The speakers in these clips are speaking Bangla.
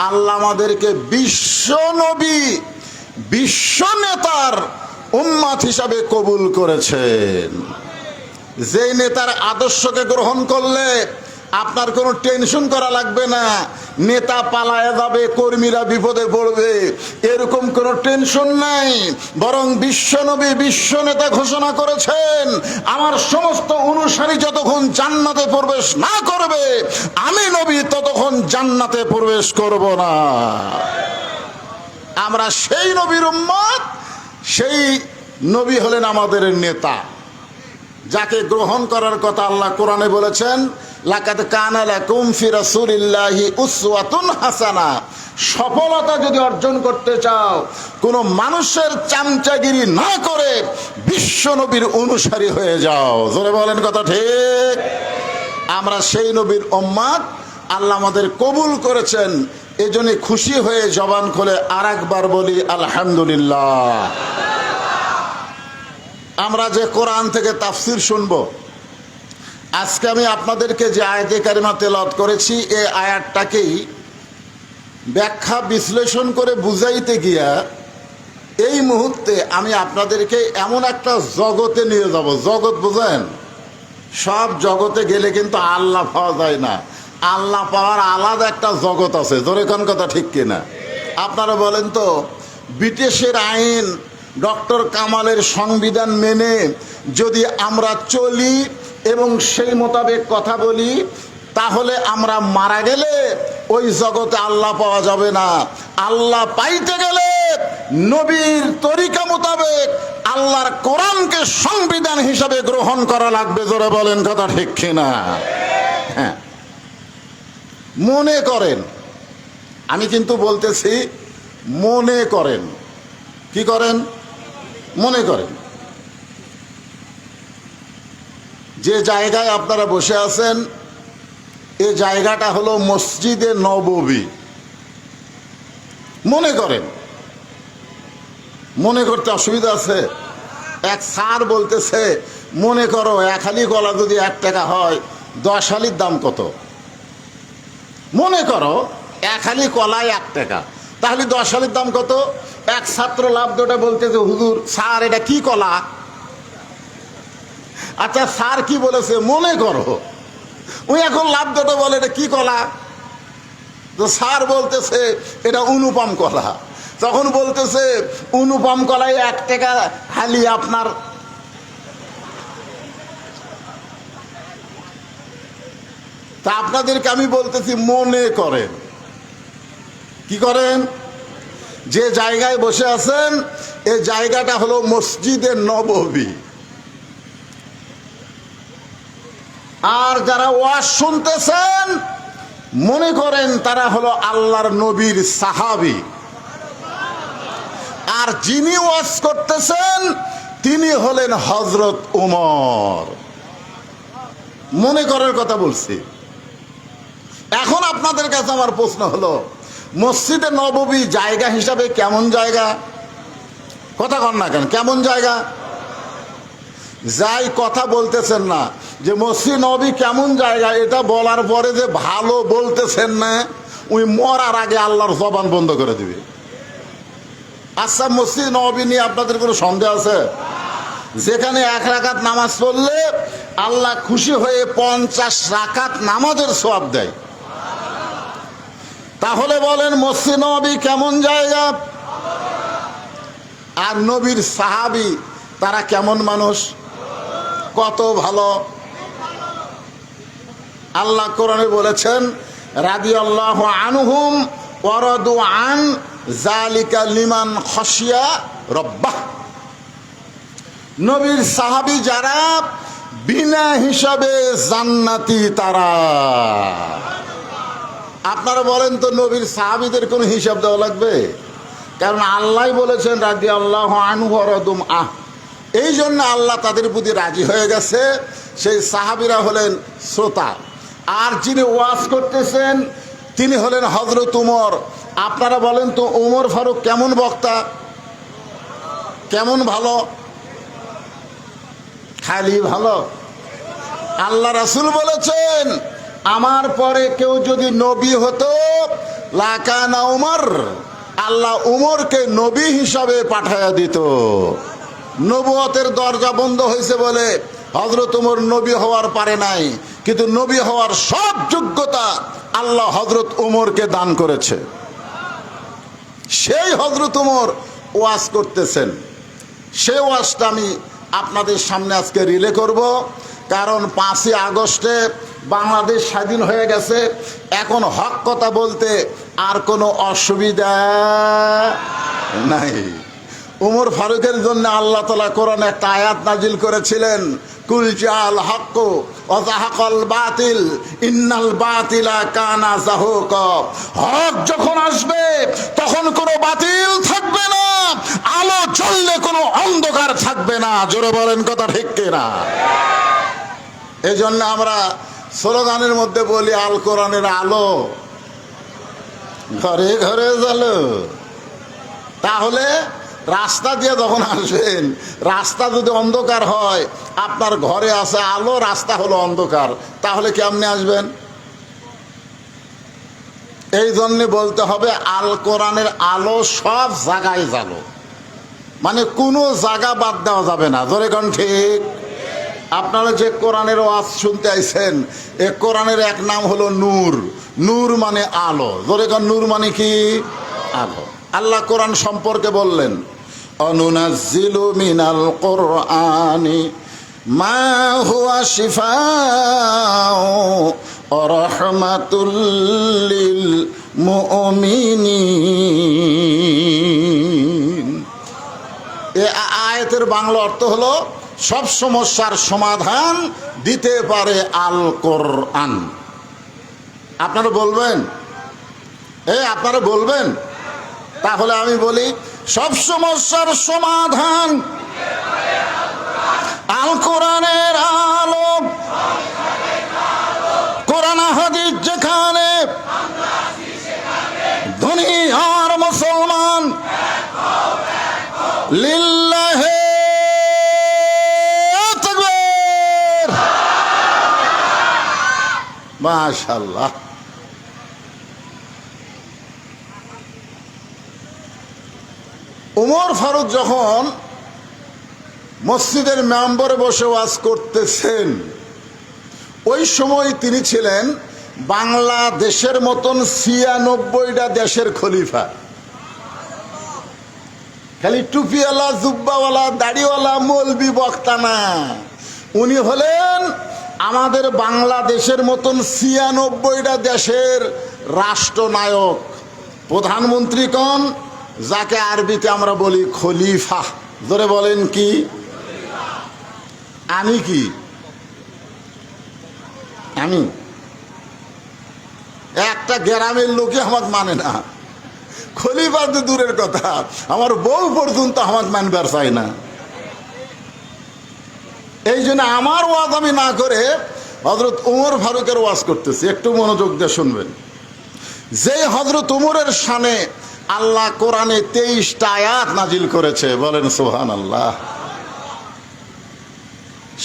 আল্লাহ আমাদেরকে বিশ্ব নবী, বিশ্ব নেতার উম্মত হিসাবে কবুল করেছেন। যেই নেতার আদর্শকে গ্রহণ করলে আপনার কোনো টেনশন করা লাগবে না, নেতা পালায়া যাবে, কর্মীরা বিপদে পড়বে, এরকম কোনো টেনশন নাই। বরং বিশ্বনবী বিশ্ব নেতা ঘোষণা করেছেন, আমার সমস্ত অনুসারী যতক্ষণ জান্নাতে প্রবেশ না করবে, আমি নবী ততক্ষণ জান্নাতে প্রবেশ করব না। আমরা সেই নবীর উম্মত, সেই নবী হলেন আমাদের নেতা, যাকে গ্রহণ করার কথা আল্লাহ কোরআনে বলেছেন, লাকাদ কানা লাকুম ফি রাসূলিল্লাহি উসওয়াতুন হাসানা। সফলতা যদি অর্জন করতে চাও, কোনো মানুষের চামচাগিরি না করে বিশ্ব নবীর অনুসারী হয়ে যাও। জোরে বলেন কথা ঠিক। আমরা সেই নবীর উম্মত, আল্লাহ আমাদের কবুল করেছেন। এজন্য খুশি হয়ে জবান খুলে আরেকবার বলি আলহামদুলিল্লাহ। আমরা যে কোরআন থেকে তাফসির শুনবো, আজকে আমি আপনাদেরকে যে আয়াতে কারিমা তেলাওয়াত করেছি, এই আয়াতটাকেই ব্যাখ্যা বিশ্লেষণ করে বুঝাইতে গিয়া এই মুহূর্তে আমি আপনাদেরকে এমন একটা জগতে নিয়ে যাব। জগৎ বুঝেন? সব জগতে গেলে কিন্তু আল্লাহ পাওয়া যায় না। আল্লাহ পাওয়ার আলাদা একটা জগৎ আছে। জোরে কোন কথা ঠিক কিনা? আপনারা বলেন তো, ব্রিটিশের আইন, ডক্টর কামালের সংবিধান মেনে যদি আমরা চলি এবং সেই মোতাবেক কথা বলি, তাহলে আমরা মারা গেলে ওই জগতে আল্লাহ পাওয়া যাবে না। আল্লাহ পাইতে গেলে নবীর তরিকা মোতাবেক আল্লাহর কোরআনকে সংবিধান হিসাবে গ্রহণ করা লাগবে। জোরে বলেন কথা ঠিক কিনা? হ্যাঁ, মনে করেন, আমি কিন্তু বলতেছি মনে করেন। কি করেন? মনে করেন যে জায়গায় আপনারা বসে আছেন, এই জায়গাটা হলো মসজিদে নববী। মনে করেন, মনে করতে অসুবিধা আছে? এক স্যার বলতেছে, মনে করো এক হালি কলা যদি 1 টাকা হয়, 10 হালির দাম কত? মনে করো এক হালি কলায় 1 টাকা, তাহলে 10 হালির দাম কত? এক ছাত্র লাভ দুটা বলতেছে, হুজুর স্যার এটা কি কলা? আচ্ছা স্যার কি বলেছে? মনে করো। ওই এখন লাভ দুটো বলে এটা কি কলা? তো স্যার বলতেছে এটা অনুপম কলা। তখন বলতেছে অনুপম কলায় 1 টাকা হালি আপনার। তা আপনাদেরকে আমি বলতেছি মনে করেন। কি করেন? যে জায়গায় বসে আছেন, এই জায়গাটা হলো মসজিদে নববী। আর যারা ওয়াজ শুনতেছেন, মনে করেন তারা হলো আল্লাহর নবীর সাহাবী। আর যিনি ওয়াজ করতেছেন তিনি হলেন হযরত উমর। মনে করার কথা বলছি। এখন আপনাদের কাছে আমার প্রশ্ন হলো, মসজিদে নববী জায়গা হিসাবে কেমন জায়গা? কথা কন না কেন? কেমন জায়গা? যাই কথা বলতেছেন না যে মসজিদ নববী কেমন জায়গা, এটা বলার পরে যে ভালো বলতেছেন না, ওই মরার আগে আল্লাহর জবান বন্ধ করে দিবে। আচ্ছা, মসজিদ নববী নিয়ে আপনাদের কোনো সন্দেহ আছে? যেখানে 1 রাকাত নামাজ পড়লে আল্লাহ খুশি হয়ে 50 রাকাত নামাজের সওয়াব দেয়। তাহলে বলেন মসজিদ নববী কেমন জায়গা? আর নবীর সাহাবী তারা কেমন মানুষ, কত ভালো। আল্লাহ কোরআনে বলেছেন, রাদিয়াল্লাহু আনহুম ওয়া রাদু আন যালিকা লিমান খাশিয়া রাব্বাহ। নবীর সাহাবী যারা বিনা হিসাবে জান্নাতি তারা। আপনারা বলেন তো, নবীর সাহাবীদের কোনো হিসাব দেওয়া লাগবে? কারণ আল্লাহ বলেছেন রাদিয়াল্লাহু আনহু ওয়া রাদু আন। এই জন্য আল্লাহ তাদের প্রতি রাজি হয়ে গেছে। সেই সাহাবীরা হলেন শ্রোতা, আর যিনি ওয়াজ করতেছেন তিনি হলেন হযরত উমর। আপনারা বলেন তো, ওমর ফারুক কেমন বক্তা, কেমন ভালো? খালি ভালো? আল্লাহ রাসূল বলেছেন, আমার পরে কেউ যদি নবী হতো লাকানা উমর, আল্লাহ উমরকে নবী হিসাবে পাঠায়া দিত। নবুয়তের দরজা বন্ধ হয়েছে বলে হযরত উমর নবী হওয়ার পারে নাই, কিন্তু নবী হওয়ার সব যোগ্যতা আল্লাহ হযরত উমরকে দান করেছে। সেই হযরত উমর ওয়াজ করতেছেন, সেই ওয়াজটা আমি আপনাদের সামনে আজকে রিলে করব। কারণ 5ই আগস্টে বাংলাদেশ স্বাধীন হয়ে গেছে, এখন হক কথা বলতে আর কোনো অসুবিধা নাই। উমর ফারুকের জন্য আল্লাহ তাআলা কোরআনে একটা আয়াত নাজিল করেছিলেন, কুল জাল হক ওয়া যাহাকাল বাতিল ইন্নাল বাতিলা কানা যাহুকা। হক যখন আসবে তখন কোনো বাতিল থাকবে না, আলো জ্বললে কোনো অন্ধকার থাকবে না। জোরে বলেন কথা ঠিক কিনা? এই জন্য আমরা স্লোগানের মধ্যে বলি, আল কোরআনের আলো ঘরে ঘরে জ্বলো। তাহলে রাস্তা দিয়ে যখন আসবেন, রাস্তা যদি অন্ধকার হয়, আপনার ঘরে আছে আলো, রাস্তা হলো অন্ধকার, তাহলে কেমনে আসবেন? এই জন্যে বলতে হবে আল কোরআনের আলো সব জায়গায় জ্বালো, মানে কোনো জায়গা বাদ দেওয়া যাবে না। জোরে কোন ঠিক? আপনারা যে কোরআনের ওয়াজ শুনতে আইছেন, এ কোরআনের এক নাম হলো নূর। নূর মানে আলো। জোরে কোন নূর মানে কি? আলো। আল্লাহ কোরআন সম্পর্কে বললেন, অনুনাজ্জিলু মিনাল কুরআনি মা হুয়া শিফাউ ওয়া রাহমাতুল লিল মুমিনিন। এ আয়াতের বাংলা অর্থ হলো সব সমস্যার সমাধান দিতে পারে আল কোরআন। আপনারা বলবেন? আপনারা বলবেন? তাহলে আমি বলি, সব সমস্যার সমাধান আল কোরআনের আলো। কোরআন হাদিস যেখানে, ধনী আর মুসলমান লিল্লাহে তাকবীর। মাশাআল্লাহ। উমর ফারুক যখন মসজিদের মেম্বরে বসে ওয়াজ করতেছেন, ওই সময় তিনি ছিলেন বাংলাদেশের মতন 96টা দেশের খলিফা। খালি টুপিওয়ালা, জুব্বাওয়ালা, দাড়িওয়ালা মৌলবি বক্তা না, উনি হলেন আমাদের বাংলাদেশের মতন 96টা দেশের রাষ্ট্রনায়ক, প্রধানমন্ত্রী কোন, যাকে আরবিতে আমরা বলি খলিফা। ধরে বলেন কি? আমি কি? আমি একটা গ্রামের লোকে আমার মানে না, খলিফা তো দূরের কথা, আমার বউ পর্যন্ত আমার মানবার চাই না। এই জন্য আমার ওয়াজ আমি না করে হযরত উমর ফারুকের ওয়াজ করতেছি। একটু মনোযোগ দিয়ে শুনবেন। যে হযরত উমরের শানে আল্লাহ কোরআনে 23টা আয়াত নাজিল করেছে, বলেন সুবহানাল্লাহ।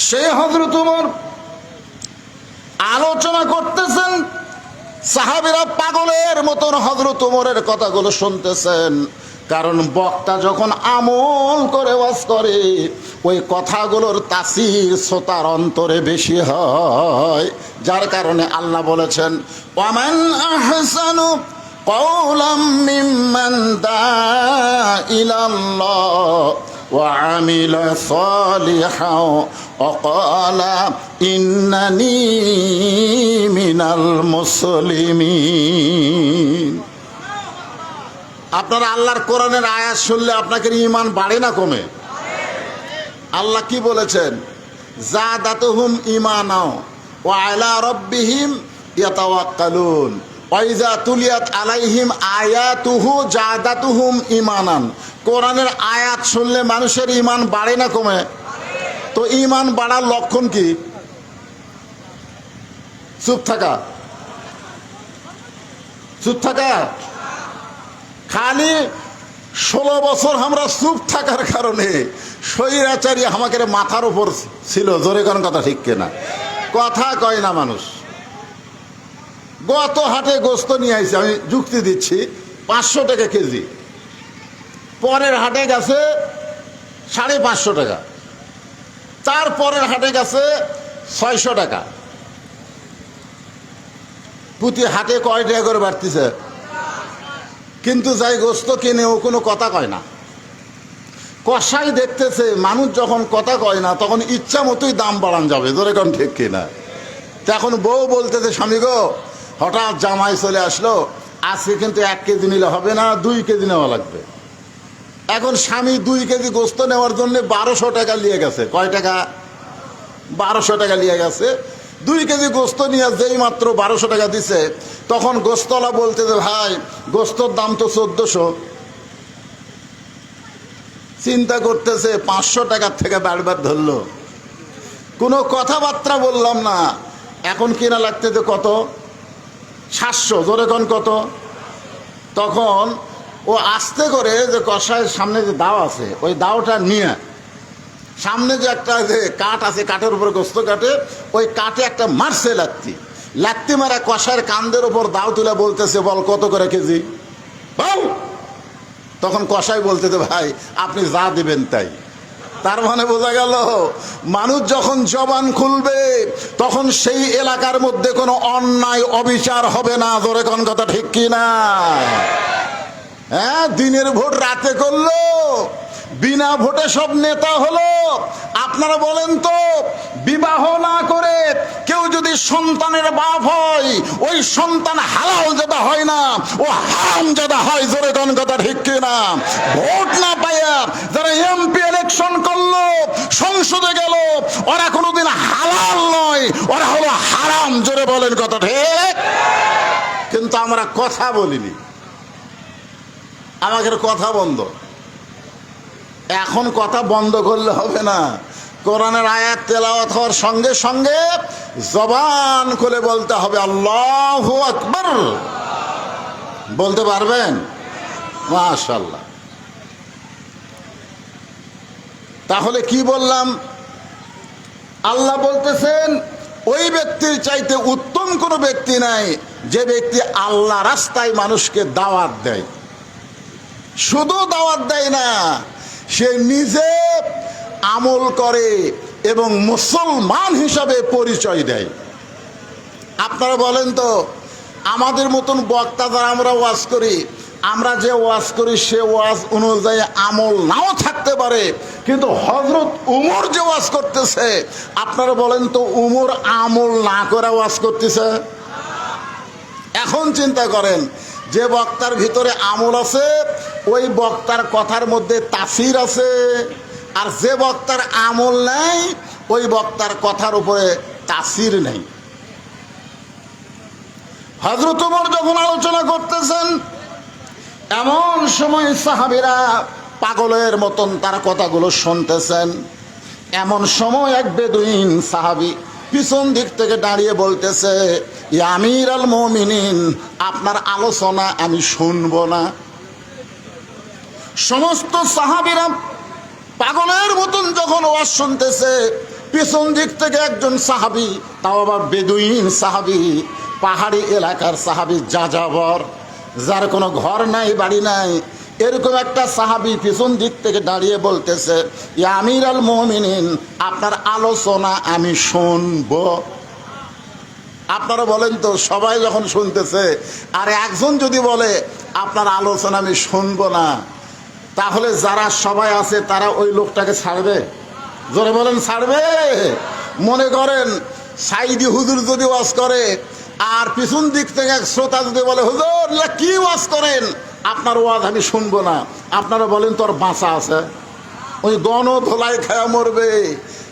সেই হযরত উমর আলোচনা করতেছেন, সাহাবীরা পাগলের মতন হযরত উমরের কথাগুলো শুনতেছেন। কারণ বক্তা যখন আমল করে ওয়াজ করে, ওই কথাগুলোর তাসির শ্রোতার অন্তরে বেশি হয়। যার কারণে আল্লাহ বলেছেন, ওয়ামান আহসানু قولا ممن دعا إلى الله وعمل صالحا وقال إنني من المسلمين। আপনারা আল্লাহর কোরআনের আয়াত শুনলে আপনাদের ঈমান বাড়ে না কমে? আল্লাহ কি বলেছেন? যাদাতুহুম ঈমানা ওয়া আলা রাব্বিহিম ইয়াতাওয়াক্কালুন ওয়াইজা তুলিয়াত আলাইহিম আয়াতুহু জাদাতুহুম ঈমানান। কোরআনের আয়াত শুনলে মানুষের ঈমান বাড়ে না কমে? তো ঈমান বাড়ার লক্ষণ কি? চুপ থাকা। চুপ থাকা। খালি 16 বছর আমরা চুপ থাকার কারণে স্বৈরাচারী আমাকে মাথার উপর ছিল। জোরে কোন কথা ঠিক কিনা? কথা কয় না মানুষ। গত হাটে গোস্ত নিয়ে আইছে, আমি যুক্তি দিচ্ছি, 500 টাকা কেজি। পরের হাটে গেছে 550 টাকা, তারপরের হাটে গেছে 600 টাকা। প্রতি হাটে কয় টাকা করে বাড়তিছে, কিন্তু যাই গোস্ত কিনে ও কোনো কথা কয় না। কষাই দেখতেছে মানুষ যখন কথা কয় না তখন ইচ্ছা মতোই দাম বাড়ান যাবে, ধরে কোন ঠিক কিনা। তখন বউ বলতেছে, স্বামী গো, হঠাৎ জামাই চলে আসলো, আজকে কিন্তু 1 কেজি নিলে হবে না, 2 কেজি নেওয়া লাগবে। এখন স্বামী 2 কেজি গোস্ত নেওয়ার জন্য 1200 টাকা নিয়ে গেছে। কয় টাকা? 1200 টাকা নিয়ে গেছে। 2 কেজি গোস্ত নিয়ে যেই মাত্র 1200 টাকা দিছে, তখন গোস্তলা বলতেছে, ভাই গোস্তর দাম তো 1400। চিন্তা করতেছে 500 টাকার থেকে বারবার ধরলো, কোনো কথাবার্তা বললাম না। এখন কিনা লাগতেছে কত? 700। জোরে কোন কত? তখন ও আস্তে করে যে কষায়ের সামনে যে দাও আছে, ওই দাওটা নিয়ে সামনে যে একটা যে কাঠ আছে, কাঠের উপরে গোস্ত কাটে, ওই কাঠে একটা মারছে লাত্তি মারা কষায়ের কান্দের উপর দাও তুলে বলতেছে, বল কত করে কেজি বল। তখন কষাই বলতেছে, ভাই আপনি যা দিবেন তাই। তার মানে বোঝা গেল মানুষ যখন জবান খুলবে তখন সেই এলাকার মধ্যে কোনো অন্যায় অবিচার হবে না। জোরে কোন কথা ঠিক কিনা? হ্যাঁ, দিনের ভোট রাতে করলো, বিনা ভোটে সব নেতা হলো। আপনারা বলেন তো, বিবাহ না করে কেউ যদি সন্তানের বাপ হয়, ওই সন্তান হালাল যাদা হয় না, ও হারাম যাদা হয়। জোরে কোন কথা ঠিক কিনা? ভোট না পাইয়া যারা এমপি ইলেকশন করলো, সংসদে গেল, ওরা কোনোদিন হালাল নয়, ওরা হলো হারাম। জোরে বলেন কথা ঠিক। কিন্তু আমরা কথা বলিনি, আমাদের কথা বন্ধ। এখন কথা বন্ধ করলে হবে না। কোরআনের আয়াত তেলাওয়াত হওয়ার সঙ্গে সঙ্গে জবান খুলে বলতে হবে আল্লাহু আকবার। বলতে পারবেন? মাশাআল্লাহ। তাহলে কি বললাম? আল্লাহ বলতেছেন, ওই ব্যক্তির চাইতে উত্তম কোনো ব্যক্তি নাই যে ব্যক্তি আল্লাহ রাস্তায় মানুষকে দাওয়াত দেয়। শুধু দাওয়াত দেয় না, সে নিজে আমল করে এবং মুসলমান হিসাবে পরিচয় দেয়। আপনারা বলেন তো, আমাদের মতন বক্তা যারা আমরা ওয়াজ করি, আমরা যে ওয়াজ করি সে ওয়াজ অনুযায়ী আমল নাও থাকতে পারে, কিন্তু হযরত উমর যে ওয়াজ করতেছে, আপনারা বলেন তো উমর আমল না করে ওয়াজ করতেছে? এখন চিন্তা করেন, যে বক্তার ভিতরে আমল আছে ওই বক্তার কথার মধ্যে তাফসীর আছে, আর যে বক্তার আমল নাই ওই বক্তার কথার উপরে তাফসীর নেই। হযরত ওমর যখন আলোচনা করতেছেন, এমন সময় সাহাবীরা পাগলের মতন তার কথাগুলো শুনতেছেন। এমন সময় এক বেদুইন সাহাবী পিছন দিক থেকে দাঁড়িয়ে বলতেছে, ইয়া আমিরুল মুমিনিন, আপনার আলোচনা আমি শুনবো না। সমস্ত সাহাবীরা পাগলের মতন যখন ওয়াজ শুনতেছে, পিছন দিক থেকে একজন সাহাবী, তাও আবার বেদুইন সাহাবী, পাহাড়ি এলাকার সাহাবী, যাযাবর, যার কোনো ঘর নাই বাড়ি নাই, এরকম একটা সাহাবী পিছন দিক থেকে দাঁড়িয়ে বলতেছে, ইয়া আমিরুল মুমিনিন, আপনার আলোচনা আমি শুনবো। আপনারা বলেন তো, সবাই যখন শুনতেছে আর একজন যদি বলে আপনার আলোচনা আমি শুনবো না, তাহলে যারা সবাই আছে তারা ওই লোকটাকে ছাড়বে? জোরে বলেন, ছাড়বে? মনে করেন সাইদি হুজুর যদি ওয়াজ করে আর পিছন দিক থেকে এক শ্রোতা যদি বলে, হুজুর কি ওয়াজ করেন, আপনার ওয়াজ আমি শুনবো না, আপনারা বলেন তোর বাঁচা আছে? ওই গণ ধোলাই খায়া মরবে।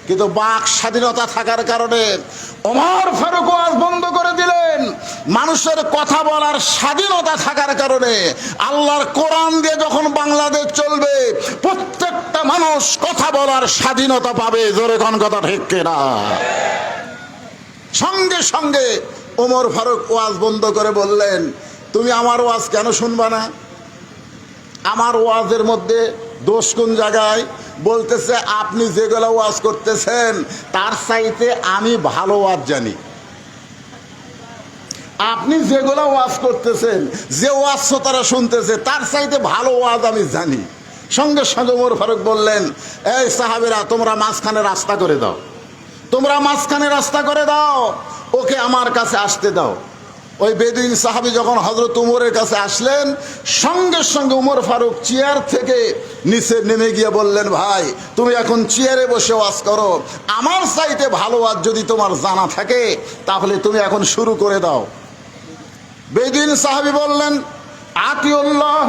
কিন্তু বাক স্বাধীনতা থাকার কারণে ওমর ফারুক ওয়াজ বন্ধ করে দিলেন। মানুষের কথা বলার স্বাধীনতা থাকার কারণে আল্লাহর কোরআন দিয়ে যখন বাংলাদেশ চলবে, প্রত্যেকটা মানুষ কথা বলার স্বাধীনতা পাবে। জোরে কোন কথা ঠিক কিনা? সঙ্গে সঙ্গে ওমর ফারুক ওয়াজ বন্ধ করে বললেন, তুমি আমার ওয়াজ কেন শুনবা না? আমার ওয়াজের মধ্যে দোষ কোন জায়গায়? বলতেছে, আপনি যেগুলো ওয়াজ করতেছেন তার চাইতে আমি ভালো ওয়াজ জানি। আপনি যেগুলো ওয়াজ করতেছেন, যে ওয়াজ তারা শুনতেছে, তার চাইতে ভালো ওয়াজ আমি জানি। সঙ্গে সঙ্গে ওমর ফারুক বললেন, এই সাহাবীরা, তোমরা মাঝখানে রাস্তা করে দাও, তোমরা মাঝখানে রাস্তা করে দাও, ওকে আমার কাছে আসতে দাও। ওই বেদুইন সাহাবী যখন হযরত উমরের কাছে আসলেন, সঙ্গে সঙ্গে উমর ফারুক চেয়ার থেকে নিচে নেমে গিয়ে বললেন, ভাই তুমি এখন চেয়ারে বসে ওয়াজ করো, আমার চাইতে ভালো ওয়াজ যদি তোমার জানা থাকে তাহলে তুমি এখন শুরু করে দাও। বেদুইন সাহাবী বললেন, আতিউল্লাহ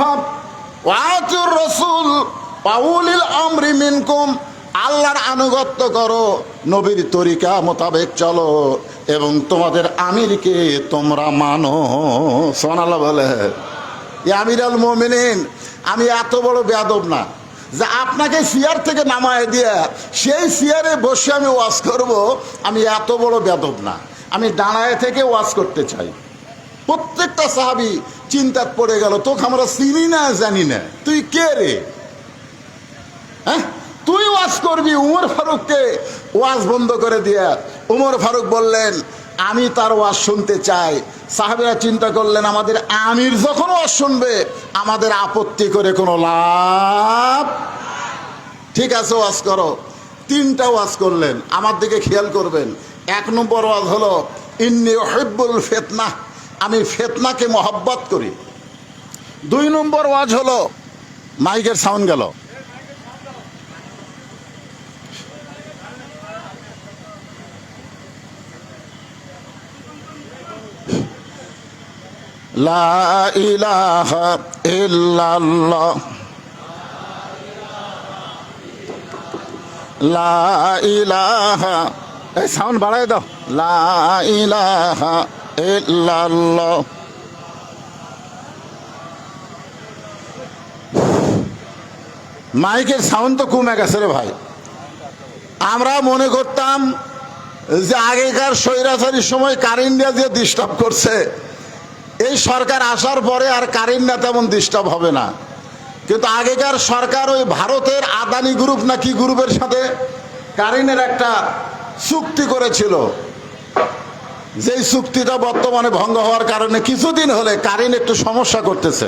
ওয়া আতিউর রাসূল ওয়া উলিল আমরি মিনকুম, আল্লাহর আনুগত্য করো, নবীর তরিকা মোতাবেক চলো, এবং তোমাদের আমিরকে তোমরা মানো। সুবহানাল্লাহ বলে। ইয়া আমিরুল মুমিনিন, আমি এত বড় বেয়াদব না যে আপনাকে চেয়ার থেকে নামায় দিয়ে সেই চেয়ারে বসে আমি ওয়াজ করব। আমি এত বড় বেয়াদব না, আমি দাঁড়ায় থেকে ওয়াজ করতে চাই। প্রত্যেকটা সাহাবী চিন্তাত পড়ে গেল, তোকে আমরা চিনি না, জানি না, তুই কে রে? হ্যাঁ, তুই ওয়াজ করবি? উমর ফারুককে ওয়াজ বন্ধ করে দিয়ে উমর ফারুক বললেন, আমি তার ওয়াজ শুনতে চাই। সাহাবীরা চিন্তা করলেন, আমাদের আমির যখন ওয়াজ শুনবে আমাদের আপত্তি করে কোনো লাভ, ঠিক আছে ওয়াজ করো। তিনটা ওয়াজ করলেন, আমার দিকে খেয়াল করবেন। 1 নম্বর ওয়াজ হলো, ইন্নী উহিব্বুল ফিতনা, আমি ফিতনাকে মহব্বত করি। 2 নম্বর ওয়াজ হলো, মাইকের সাউন্ড গেল, লা ইলাহা ইল্লাল্লাহ, লা ইলাহা, এই সাউন্ড বাড়ায় দাও, লা ইলাহা ইল্লাল্লাহ। মাইকের সাউন্ড তো কমে গেছে রে ভাই। আমরা মনে করতাম যে আগেকার স্বৈরাচারীর সময় কারেন্ট দিয়ে ডিস্টার্ব করছে, এই সরকার আসার পরে আর কারেন্ট না তেমন ডিস্টার্ব হবে না। কিন্তু আগেকার সরকার ওই ভারতের আদানি গ্রুপ না কি গ্রুপের সাথে কারেন্টের একটা চুক্তি করেছিল, যেই চুক্তিটা বর্তমানে ভঙ্গ হওয়ার কারণে কিছুদিন হলে কারেন্ট একটু সমস্যা করতেছে।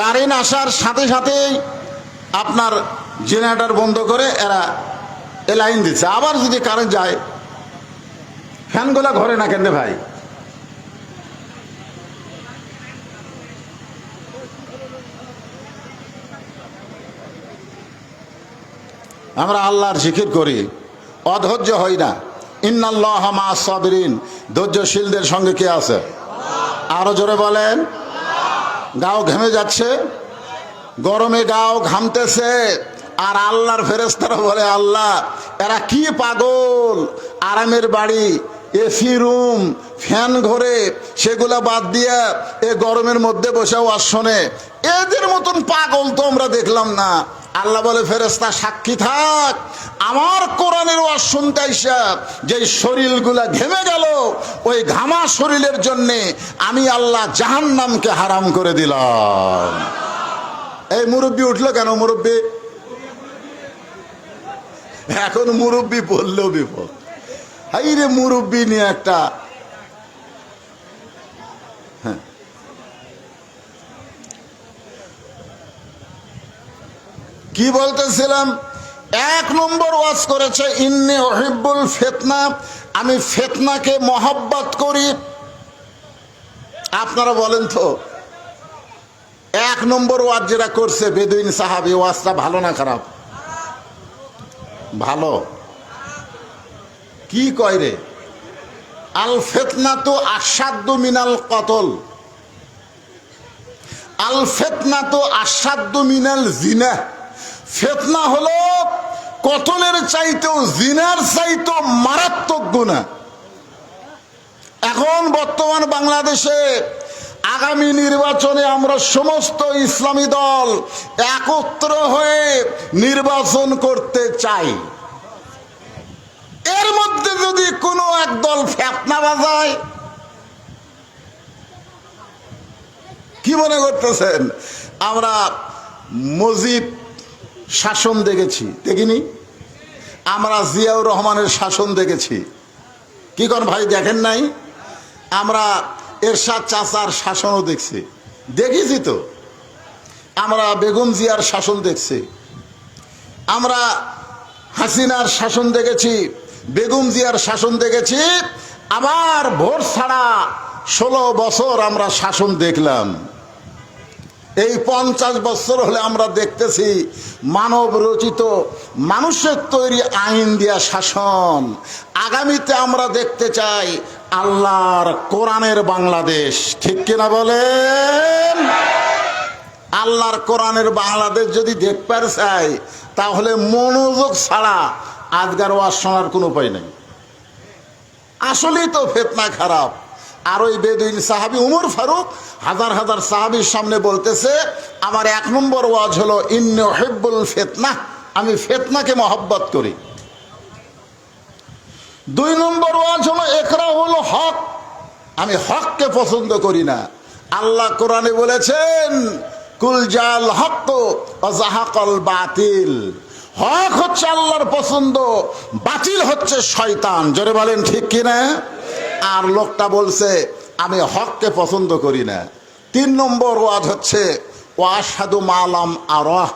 কারেন্ট আসার সাথে সাথেই আপনার জেনারেটর বন্ধ করে এরা এ লাইন দিচ্ছে। আবার যদি কারেন্ট যায়, ফ্যানগুলা ঘরে না কেন ভাই? আমরা আল্লাহর জিকির করি, অধৈর্য হই না। ইন্নাল্লাহা মা'আস সাবিরিন, ধৈর্যশীলদের সঙ্গে কে আছে? আরো জোরে বলেন। গাও ঘেমে যাচ্ছে, গরমে গাও ঘামতেছে, আর আল্লাহর ফেরেশতারা বলে, আল্লাহ এরা কি পাগল, আরামের বাড়ি, এসি রুম, ফ্যান ঘরে, সেগুলা বাদ দিয়ে এ গরমের মধ্যে বসে ওয়াজ শোনে, এদের মতন পাগল তো আমরা দেখলাম না। আল্লাহ বলে, ফেরেশতা সাক্ষী থাক, আমার কোরআনের ওয়াজ শুনতে আইসা যে শরীরগুলা ঘেমে গেল, ওই ঘামা শরীরের জন্যে আমি আল্লাহ জাহান্নামকে হারাম করে দিলাম। এই মুরব্বী উঠলো কেন? মুরব্বী এখন মুরব্বী বললেও বিপদ। হাই রে, মুরব্বী নিয়ে একটা, হ্যাঁ, কি বলতেছিলাম? 1 নম্বর ওয়াজ করেছে, ইন্নী উহিব্বুল ফিতনা, আমি ফিতনাকে মহব্বত করি। আপনারা বলেন তো, 1 নম্বর ওয়াজ যেটা করছে বেদুইন সাহাবী, ওয়াজটা ভালো না খারাপ? ভালো। কি কয় রে? আল ফিতনাতু আশাদ্দু মিনাল কতল, আল ফিতনাতু আশাদ্দু মিনাল জিনা। ফিতনা হলো কতলের চাইতেও, জিনার চাইতেও মারাত্মক গুনাহ। এখন বর্তমান বাংলাদেশে আগামী নির্বাচনে আমরা সমস্ত ইসলামী দল একত্র হয়ে নির্বাচন করতে চাই। এর মধ্যে যদি কোনো এক দল ফিতনা বাজায়, কি মনে করতেছেন? আমরা মুজিব শাসন দেখেছি, দেখিনি? আমরা জিয়াউর রহমানের শাসন দেখেছি, কি কোন ভাই দেখেন নাই? আমরা এরশাদ চাচার শাসনও দেখেছি তো। আমরা বেগম জিয়ার শাসন দেখছি, আমরা হাসিনার শাসন দেখেছি, বেগম জিয়ার শাসন দেখেছি, আবার ভোট ছাড়া 16 বছর আমরা শাসন দেখলাম। এই 50 বছর হলে আমরা দেখতেছি মানব রচিত মানুষের তৈরি আইন দিয়া শাসন। আগামীতে আমরা দেখতে চাই আল্লাহর কোরআনের বাংলাদেশ। ঠিক কিনা বলেন? আল্লাহর কোরআনের বাংলাদেশ যদি দেখতে চাই তাহলে মনোযোগ ছাড়া আজকার ওয়াজ শোনার কোনো উপায় নেই। আসলেই তো ফিতনা খারাপ। আর ওই বেদুইন সাহাবী উমর ফারুক হাজার হাজার সাহাবীর সামনে বলতেছে, আমার 1 নম্বর ওয়াজ হলো ইন্নী উহিব্বুল ফিতনা, আমি ফিতনাকে মহব্বত করি। 2 নম্বর ওয়াজ হলো ইকরাহুল হক, আমি হককে পছন্দ করি না। আল্লাহ কোরআনে বলেছেন কুল জাল হক ওয়া যাহাকাল বাতিল, হক হচ্ছে আল্লাহর পছন্দ, বাতিল হচ্ছে শয়তান। জোরে বলেন ঠিক কিনা? আর লোকটা বলছে আমি হককে পছন্দ করি না। 3 নম্বর ওয়াজ হচ্ছে ওয়াশহাদু মালাম আরাহ,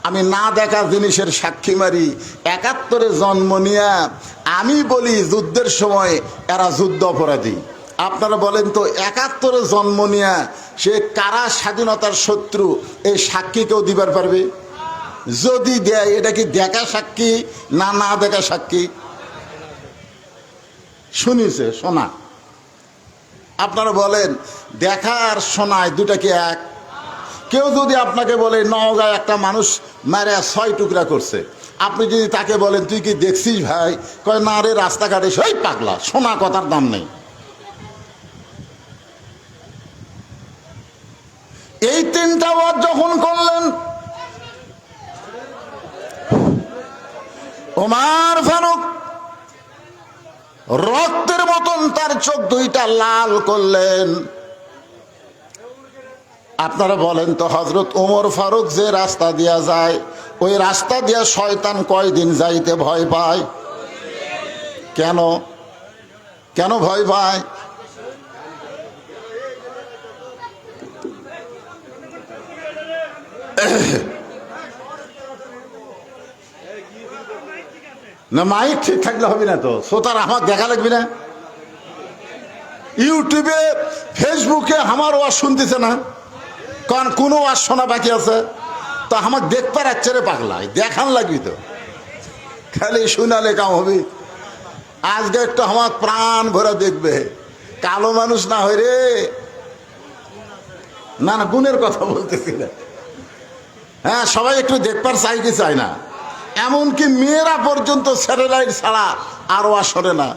আমি না দেখা জিনিসের সাক্ষী মারি। 71-এ জন্ম নিয়ে আমি বলি যুদ্ধের সময় এরা যুদ্ধ অপরাধী। আপনারা বলেন তো 71-এ জন্ম নিয়ে সে কারা স্বাধীনতার শত্রু, এই সাক্ষী কেউ দিবার পারবে? যদি দেয় এটা কি দেখা সাক্ষী না না দেখা সাক্ষী? শুনিছে শোনা? আপনারা বলেন দেখা আর শোনায় দুটা কি এক? কেউ যদি আপনাকে বলে নওগাঁয় একটা মানুষ মারে 6 টুকরা করছে, আপনি যদি তাকে বলেন তুই কি দেখছিস ভাই? কয় না রে, রাস্তাঘাটে সেই পাগলা, শোনা কথার দাম নেই। এই 3টা ওয়াজ যখন করলেন, ওমর ফারুক রক্তের মতন তার চোখ 2টা লাল করলেন। আপনারা বলেন তো হযরত ওমর ফারুক যে রাস্তা দিয়া যায়, ওই রাস্তা দিয়া শয়তান কয়দিন যাইতে ভয় পায়? কেন কেন ভয় পায়? না মাইক ঠিক থাকলে হবে না তো, শ্রোতার আমার দেখা লাগবে না? ইউটিউবে ফেসবুকে আমার ওয়াজ শুনতেছে না, কারণ কোনো ওয়াজ শোনা বাকি আছে তো আমার দেখতে রাখছে রে পাগলা, দেখান লাগবি তো, খালি শুনালে কাম হবে। আজকে একটু আমার প্রাণ ভরে দেখবে, কালো মানুষ না হয় রে। না না গুণের কথা বলতেছি না। হ্যাঁ, সবাই একটু দেখবার চাই কি চায় না? এমনকি মেয়েরা পর্যন্ত স্যাটেলাইট ছাড়া আরও আসরে না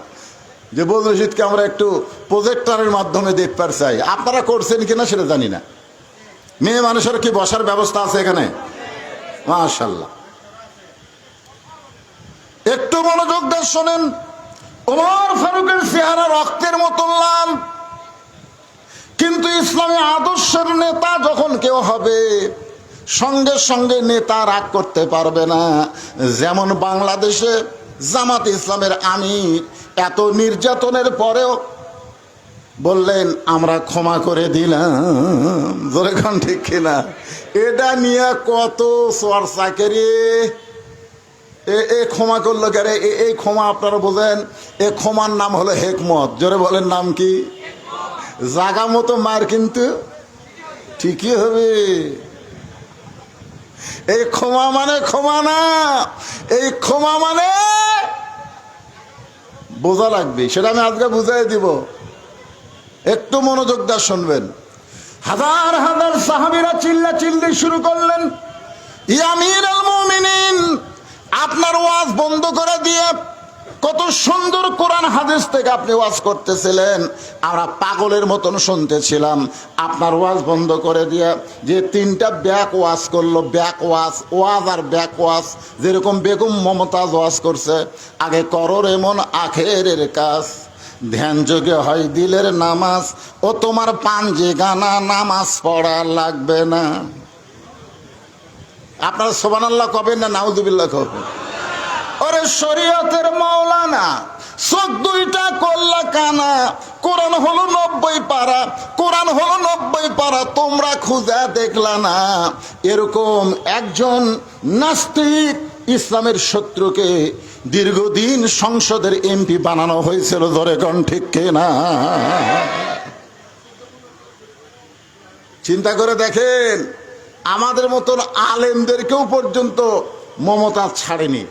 যে বদরুল রশিদকে আমরা একটু প্রজেক্টরের মাধ্যমে দেখবার চাই। আপনারা করছেন কিনা সেটা জানি না। মেয়ে মানুষের কি বসার ব্যবস্থা আছে এখানে? মাশাআল্লাহ। একটু মনোযোগ দিয়ে শোনেন। ওমর ফারুকের চেহারা রক্তের মতো লাল, কিন্তু ইসলামী আদর্শের নেতা যখন কেউ হবে সঙ্গে সঙ্গে নেতা রাগ করতে পারবে না। যেমন বাংলাদেশে জামাত ইসলামের আমির এত নির্যাতনের পরেও বললেন আমরা ক্ষমা করে দিলাম। জোরে খান ঠিক কিনা? এটা নিয়ে কত চর্চা করে, এ ক্ষমা করলো কেরে? এই ক্ষমা আপনারা বোঝেন, এ ক্ষমার নাম হলো হেকমত। জোরে বলেন নাম কি? জাগা মতো মার কিন্তু ঠিকই হবে। এই ক্ষমা মানে ক্ষমা না, এই ক্ষমা মানে বোঝা লাগবে, সেটা আমি আজকে বুঝাই দিব। একটু মনোযোগ দিয়ে শুনবেন। হাজার হাজার সাহাবীরা চিল্লা চিল্লি শুরু করলেন, ইয়া আমিরুল মুমিনিন, আপনার ওয়াজ বন্ধ করে দিয়ে কত সুন্দর কোরআন হাদিস থেকে আপনি ওয়াজ করতেছিলেন, আমরা পাগলের মতন শুনতেছিলাম। আপনার ওয়াজ বন্ধ করে দিয়ে যে 3টা ব্যাক ওয়াজ করলো, ব্যাক ওয়াজ, ওয়াজ আর ব্যাক ওয়াজ, যেরকম বেগম মমতাজ ওয়াজ করছে, আগে করর এমন আখেরের কাজ, ধ্যান যোগে হয় দিলের নামাজ, ও তোমার পাঞ্জে গানা নামাজ পড়া লাগবে না। আপনারা সুবহানাল্লাহ কবেন না নাউজুবিল্লাহ কবেন? ওরে শরীয়তের মাওলানা চোখ দুইটা করলা কানা, কোরআন হলো 90 পারা, কোরআন হলো 90 পারা, তোমরা খুঁজে দেখলা না। এরকম একজন নাস্তিক ইসলামের শত্রুকে দীর্ঘদিন সংসদের এমপি বানানো হয়েছিল। জোরে কোন ঠিক কিনা? চিন্তা করে দেখেন, আমাদের মতন আলেমদেরকেও পর্যন্ত মমতাজ ছাড়েনি।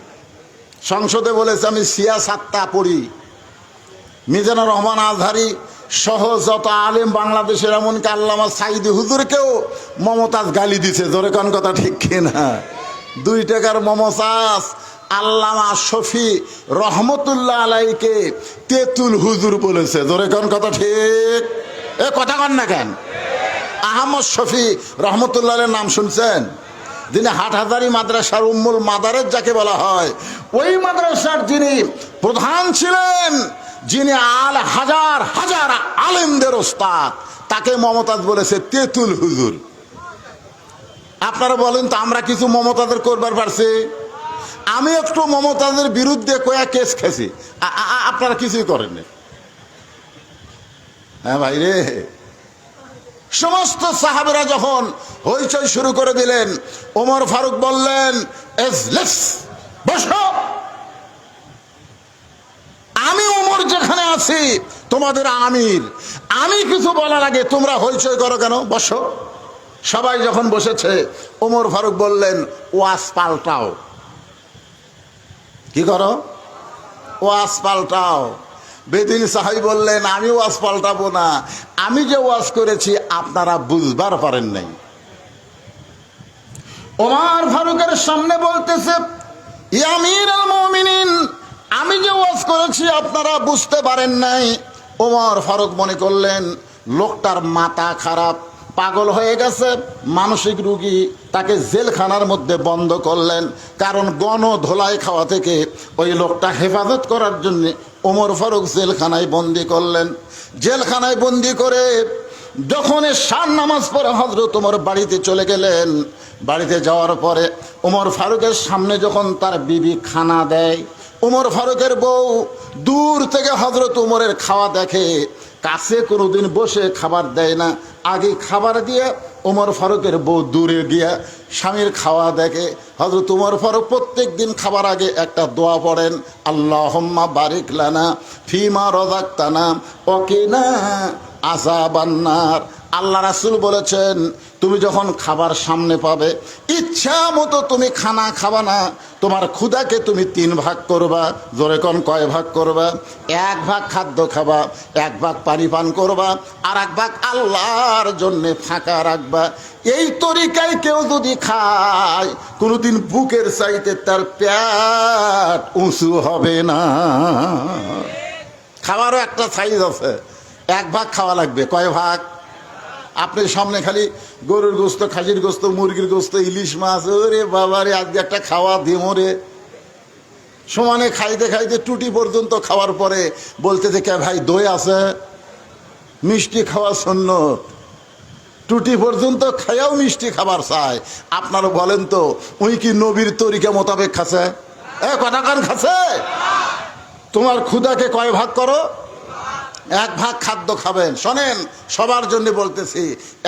সংসদে বলেছে আমি সিয়াসাত্তা পড়ি। মিজানুর রহমান আজহারি সহ যত আলেম বাংলাদেশের, এমনকি আল্লামা সাইদি হুজুরকেও মমতাজ গালি দিছে। জোরে কোন কথা ঠিক কিনা? 2 টাকার মমতাজ আল্লামা শফি রহমতুল্লাহ আলাইকে তেতুল হুজুর বলেছে। জোরে কোন কথা ঠিক? এ কথা কন না কেন? আহমদ শফি রহমতুল্লাহের নাম শুনছেন? যিনি হাটহাজারী মাদ্রাসার উম্মুল মাদারেজ যাকে বলা হয়, ওই মাদ্রাসার যিনি প্রধান ছিলেন, যিনি হাজার হাজার আলেমদের ওস্তাদ, তাকে মমতাজ বলেছে তেতুল হুজুর। আপনারা বলেন তো, আমরা কিছু মমতাজের করবার পারছি? আমি একটু মমতাজের বিরুদ্ধে কয়া কেস খেয়েছি, আপনারা কিছুই করেননি। হ্যাঁ ভাই রে, সমস্ত সাহাবেরা যখন হইচই শুরু করে দিলেন, ওমর ফারুক বললেন এজলিস, বসো। আমি ওমর যেখানে আছি, তোমাদের আমির, আমি কিছু বলার আগে তোমরা হইচই করো কেন? বসো। সবাই যখন বসেছে, ওমর ফারুক বললেন ওয়াজ পাল্টাও। কি করো? ওয়াজ পাল্টাও। বেদিন সাহাবী বললেন আমি ওয়াজ পাল্টাবো না, আমি যে ওয়াজ করেছি আপনারা বুঝবার পারেন নাই। ওমর ফারুকের সামনে বলতেছে ইয়া আমিরুল মুমিনিন, আমি যে ওয়াজ করেছি আপনারা বুঝতে পারেন নাই। ওমর ফারুক মনে করলেন লোকটার মাথা খারাপ, পাগল হয়ে গেছে, মানসিক রোগী, তাকে জেলখানার মধ্যে বন্ধ করলেন। কারণ গণধোলাই খাওয়া থেকে ওই লোকটা হেফাজত করার জন্য ওমর ফারুক জেলখানায় বন্দি করলেন। জেলখানায় বন্দি করে যখন শান নামাজ পড়ে হযরত ওমর বাড়িতে চলে গেলেন, বাড়িতে যাওয়ার পরে ওমর ফারুকের সামনে যখন তার বিবি খানা দেয়, ওমর ফারুকের বউ দূর থেকে হযরত ওমরের খাওয়া দেখে, কাছে কোনোদিন বসে খাবার দেয় না, আগে খাবার দিয়ে ওমর ফারুকের বউ দূরে গিয়া স্বামীর খাওয়া দেখে। হযরত ওমর ফারুক প্রত্যেক দিন খাবার আগে একটা দোয়া পড়েন, আল্লাহুম্মা বারিক লানা ফিমা রাযাকতানা ওয়া কিনা আযাবান নার। আল্লাহ রাসূল বলেছেন তুমি যখন খাবার সামনে পাবে, ইচ্ছা মতো তুমি খানা খাবা না, তোমার ক্ষুধাকে তুমি 3 ভাগ করবা। জোরে কোন কয় ভাগ করবা? 1 ভাগ খাদ্য খাবা, 1 ভাগ পানি পান করবা, আর 1 ভাগ আল্লাহর জন্যে ফাঁকা রাখবা। এই তরিকায় কেউ যদি খায়, কোনোদিন বুকের চাইতে তার পেট উঁচু হবে না। খাবারও একটা সাইজ আছে, 1 ভাগ খাওয়া লাগবে। কয় ভাগ? আপনি সামনে খালি গরুর গোস্ত, খাসির গোস্ত, মুরগির গোস্ত, ইলিশ মাছ, ওরে বাবারে আজকে একটা খাওয়া দিমরে। সমানে খাইতে খাইতে টুটি পর্যন্ত খাওয়ার পরে বলতেছে কে ভাই দই আছে? মিষ্টি খাওয়া সুন্নত। টুটি পর্যন্ত খাইয়াও মিষ্টি খাবার চায়। আপনারা বলেন তো, ওই কি নবীর তরিকা মোতাবেক খাচ্ছে? কথা কান খাচ্ছে? তোমার ক্ষুধাকে কয় ভাগ করো? 1 ভাগ খাদ্য খাবেন। শোনেন, সবার জন্য বলতেছি,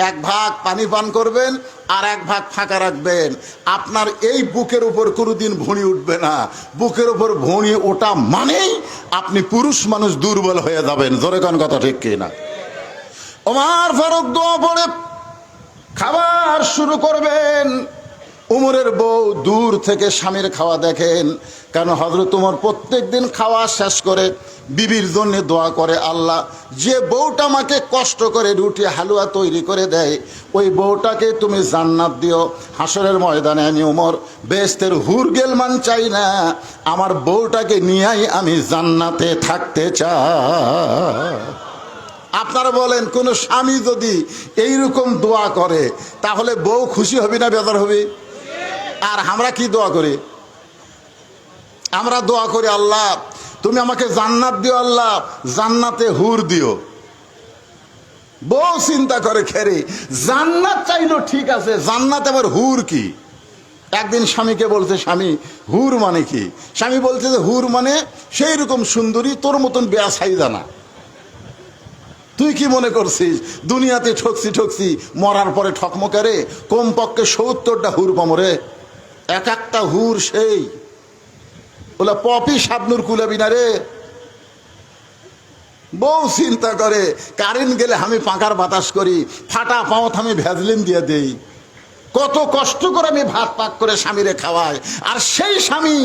1 ভাগ পানি পান করবেন, আর 1 ভাগ ফাঁকা রাখবেন। আপনার এই বুকের উপর কোনোদিন ভুঁড়ি উঠবে না। বুকের উপর ভুঁড়ি ওটা মানেই আপনি পুরুষ মানুষ দুর্বল হয়ে যাবেন। জোরে কোন কথা ঠিক কিনা? ওমর ফারুক দোয়া পড়ে খাবার শুরু করবেন। উমরের বউ দূর থেকে স্বামীর খাওয়া দেখেন, কারণ হযরত ওমর প্রত্যেক দিন খাওয়া শেষ করে বিবির জন্য দোয়া করে, আল্লাহ যে বউটা আমাকে কষ্ট করে রুটি হালুয়া তৈরি করে দেয়, ওই বউটাকে তুমি জান্নাত দিও। হাসরের ময়দানে আমি ওমর বেহেশতের হুর গেলমান চাই না, আমার বউটাকে নিয়েই আমি জান্নাতে থাকতে চাই। আপনারা বলেন, কোন স্বামী যদি এইরকম দোয়া করে তাহলে বউ খুশি হবি না বেজার হবি? আর আমরা কি দোয়া করি? আমরা দোয়া করি আল্লাহ তুমি আমাকে জান্নাত দিও, আল্লাহ জান্নাতে হুর দিও। বউ চিন্তা করে খেরে জান্নাত চাইলো ঠিক আছে, জান্নাত আবার হুর কি? একদিন স্বামীকে বলছে, স্বামী হুর মানে কি? স্বামী বলছে যে হুর মানে সেই রকম সুন্দরী, তোর মতন বেয়া সাইদা না। তুই কি মনে করছিস দুনিয়াতে ঠকছি মরার পরে ঠকমকারে? কমপক্ষে 70টা হুর পামরে, এক একটা হুর সেই বলে পপি শাবনুর কুলাবি না রে। বউ চিন্তা করে কারেন্ট গেলে আমি পাখার বাতাস করি, ফাটা পাওয়াত আমি ভ্যাজলিন দিয়ে দেই, কত কষ্ট করে আমি ভাত পাক করে স্বামীরে খাওয়াই, আর সেই স্বামী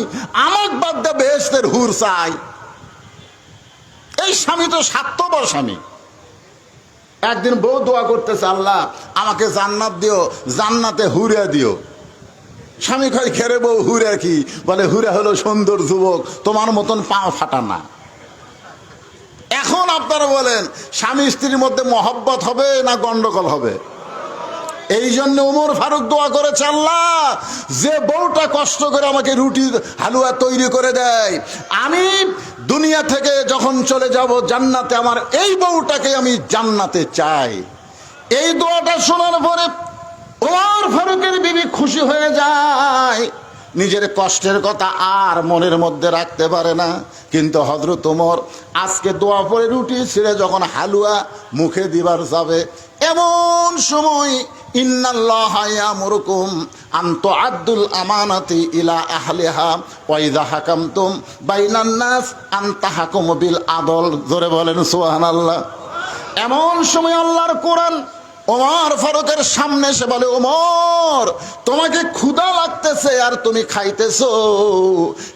আমাক বাদ দিয়ে বেহেশতের হুর চাই। এই স্বামী তো স্বার্থপর স্বামী। একদিন বউ দোয়া করতেছে, আল্লাহ আমাকে জান্নাত দিও, জান্নাতে হুরে দিও। স্বামী কয় খেরে বউ হুরে কি? বলে হুরে হলো সুন্দর যুবক, তোমার মতন পাও ফাটা না। এখন আপনারা বলেন স্বামী স্ত্রীর মধ্যে মহব্বত হবে না গন্ডগোল হবে? এই জন্য ওমর ফারুক দোয়া করেছে, আল্লাহ যে বউটা কষ্ট করে আমাকে রুটি হালুয়া তৈরি করে দেয়, আমি দুনিয়া থেকে যখন চলে যাব জান্নাতে আমার এই বউটাকে আমি জান্নাতে চাই। এই দোয়াটা শোনার পরে ওমর ফারুকের বিবি খুশি হয়ে যায়, নিজের কষ্টের কথা আর মনের মধ্যে রাখতে পারে না। কিন্তু হযরত ওমর আজকে দোয়া পড়ে রুটি ছিঁড়ে যখন হালুয়া মুখে দিবার যাবে, এমন সময় ইন্নাল্লাহা ইয়ামুরুকুম আন তুআদ্দুল আমানাতি ইলা আহলিহা ওয়া ইযা হাকামতুম বাইনান নাস আন তাহকুমু বিল আদল। জোরে বলেন সুবহানাল্লাহ। এমন সময় আল্লাহর কোরআন ওমর ফারুকের সামনে এসে বলে, ওমর তোমাকে ক্ষুধা লাগতেছে আর তুমি খাইতেছো,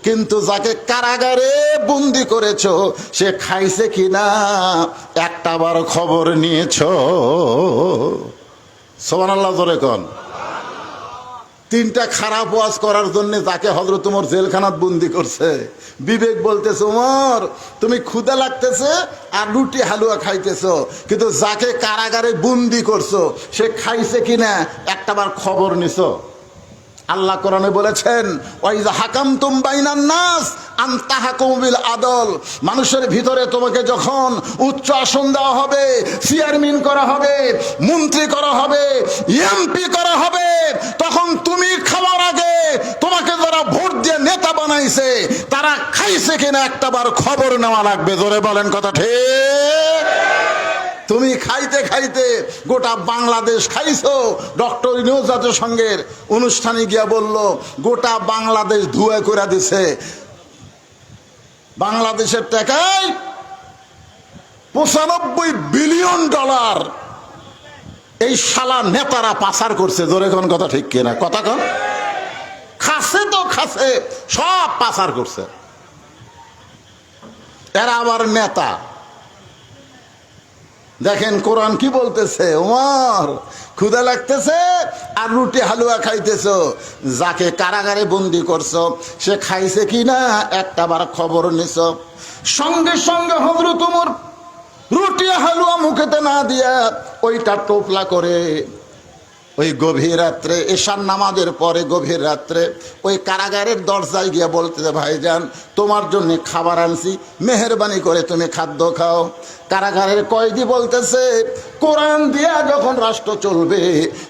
কিন্তু যাকে কারাগারে বন্দি করেছো সে খাইছে কিনা একটাবার খবর নিয়েছো? সুবহানাল্লাহ জোরে কোন। তিনটা খারাপ ওয়াজ করার জন্য যাকে হযরত ওমর জেলখানাত বন্দি করছে, বিবেক বলতেছে ওমর তুমি ক্ষুধা লাগতেছে আর রুটি হালুয়া খাইতেছো, কিন্তু যাকে কারাগারে বন্দি করছো সে খাইছে কিনা একটাবার খবর নিছো? আল্লাহ কোরআনে বলেছেন, ওয়াইজা হাকামতুম বাইনান নাস আন তাহকুমু বিল আদল। মানুষের ভিতরে তোমাকে যখন উচ্চ আসন দেওয়া হবে, চেয়ারম্যান করা হবে, মন্ত্রী করা হবে, এমপি করা হবে, তখন তুমি খাওয়ার আগে তোমাকে যারা ভোট দিয়ে নেতা বানাইছে তারা খাইছে কিনা একটাবার খবর নেওয়া লাগবে। জোরে বলেন কথা ঠিক? তুমি খাইতে খাইতে গোটা বাংলাদেশ খাইছো। ডক্টর ইউনূস জাতিসংঘের অনুষ্ঠানে গিয়া বলল গোটা বাংলাদেশ ধুয়ে করে দিছে। বাংলাদেশের টাকায় 95 বিলিয়ন ডলার এই শালা নেতারা পাচার করছে। জোরে কোন কথা ঠিক কিনা? কথা কোন। খাসে তো খাসে, সব পাচার করছে। এরা আবার নেতা। দেখেন কোরআন কি বলতেছে, ওমর ক্ষুধা লাগতেছে আর রুটি হালুয়া খাইতেছো, যাকে কারাগারে বন্দি করছো সে খাইছে কিনা একটাবার খবর নিছো? সঙ্গে সঙ্গে হযরত ওমর রুটি হালুয়া মুখেতে না দিয়া ওইটা টোপলা করে ওই গভীর রাত্রে এশার নামাজের পরে গভীর রাত্রে ওই কারাগারের দরজায় গিয়ে বলতেছে, ভাইজান তোমার জন্য খাবার আনছি, মেহেরবানি করে তুমি খাদ্য খাও। কারাগারের কয়েদি বলতেছে, কোরআন দিয়া যখন রাষ্ট্র চলবে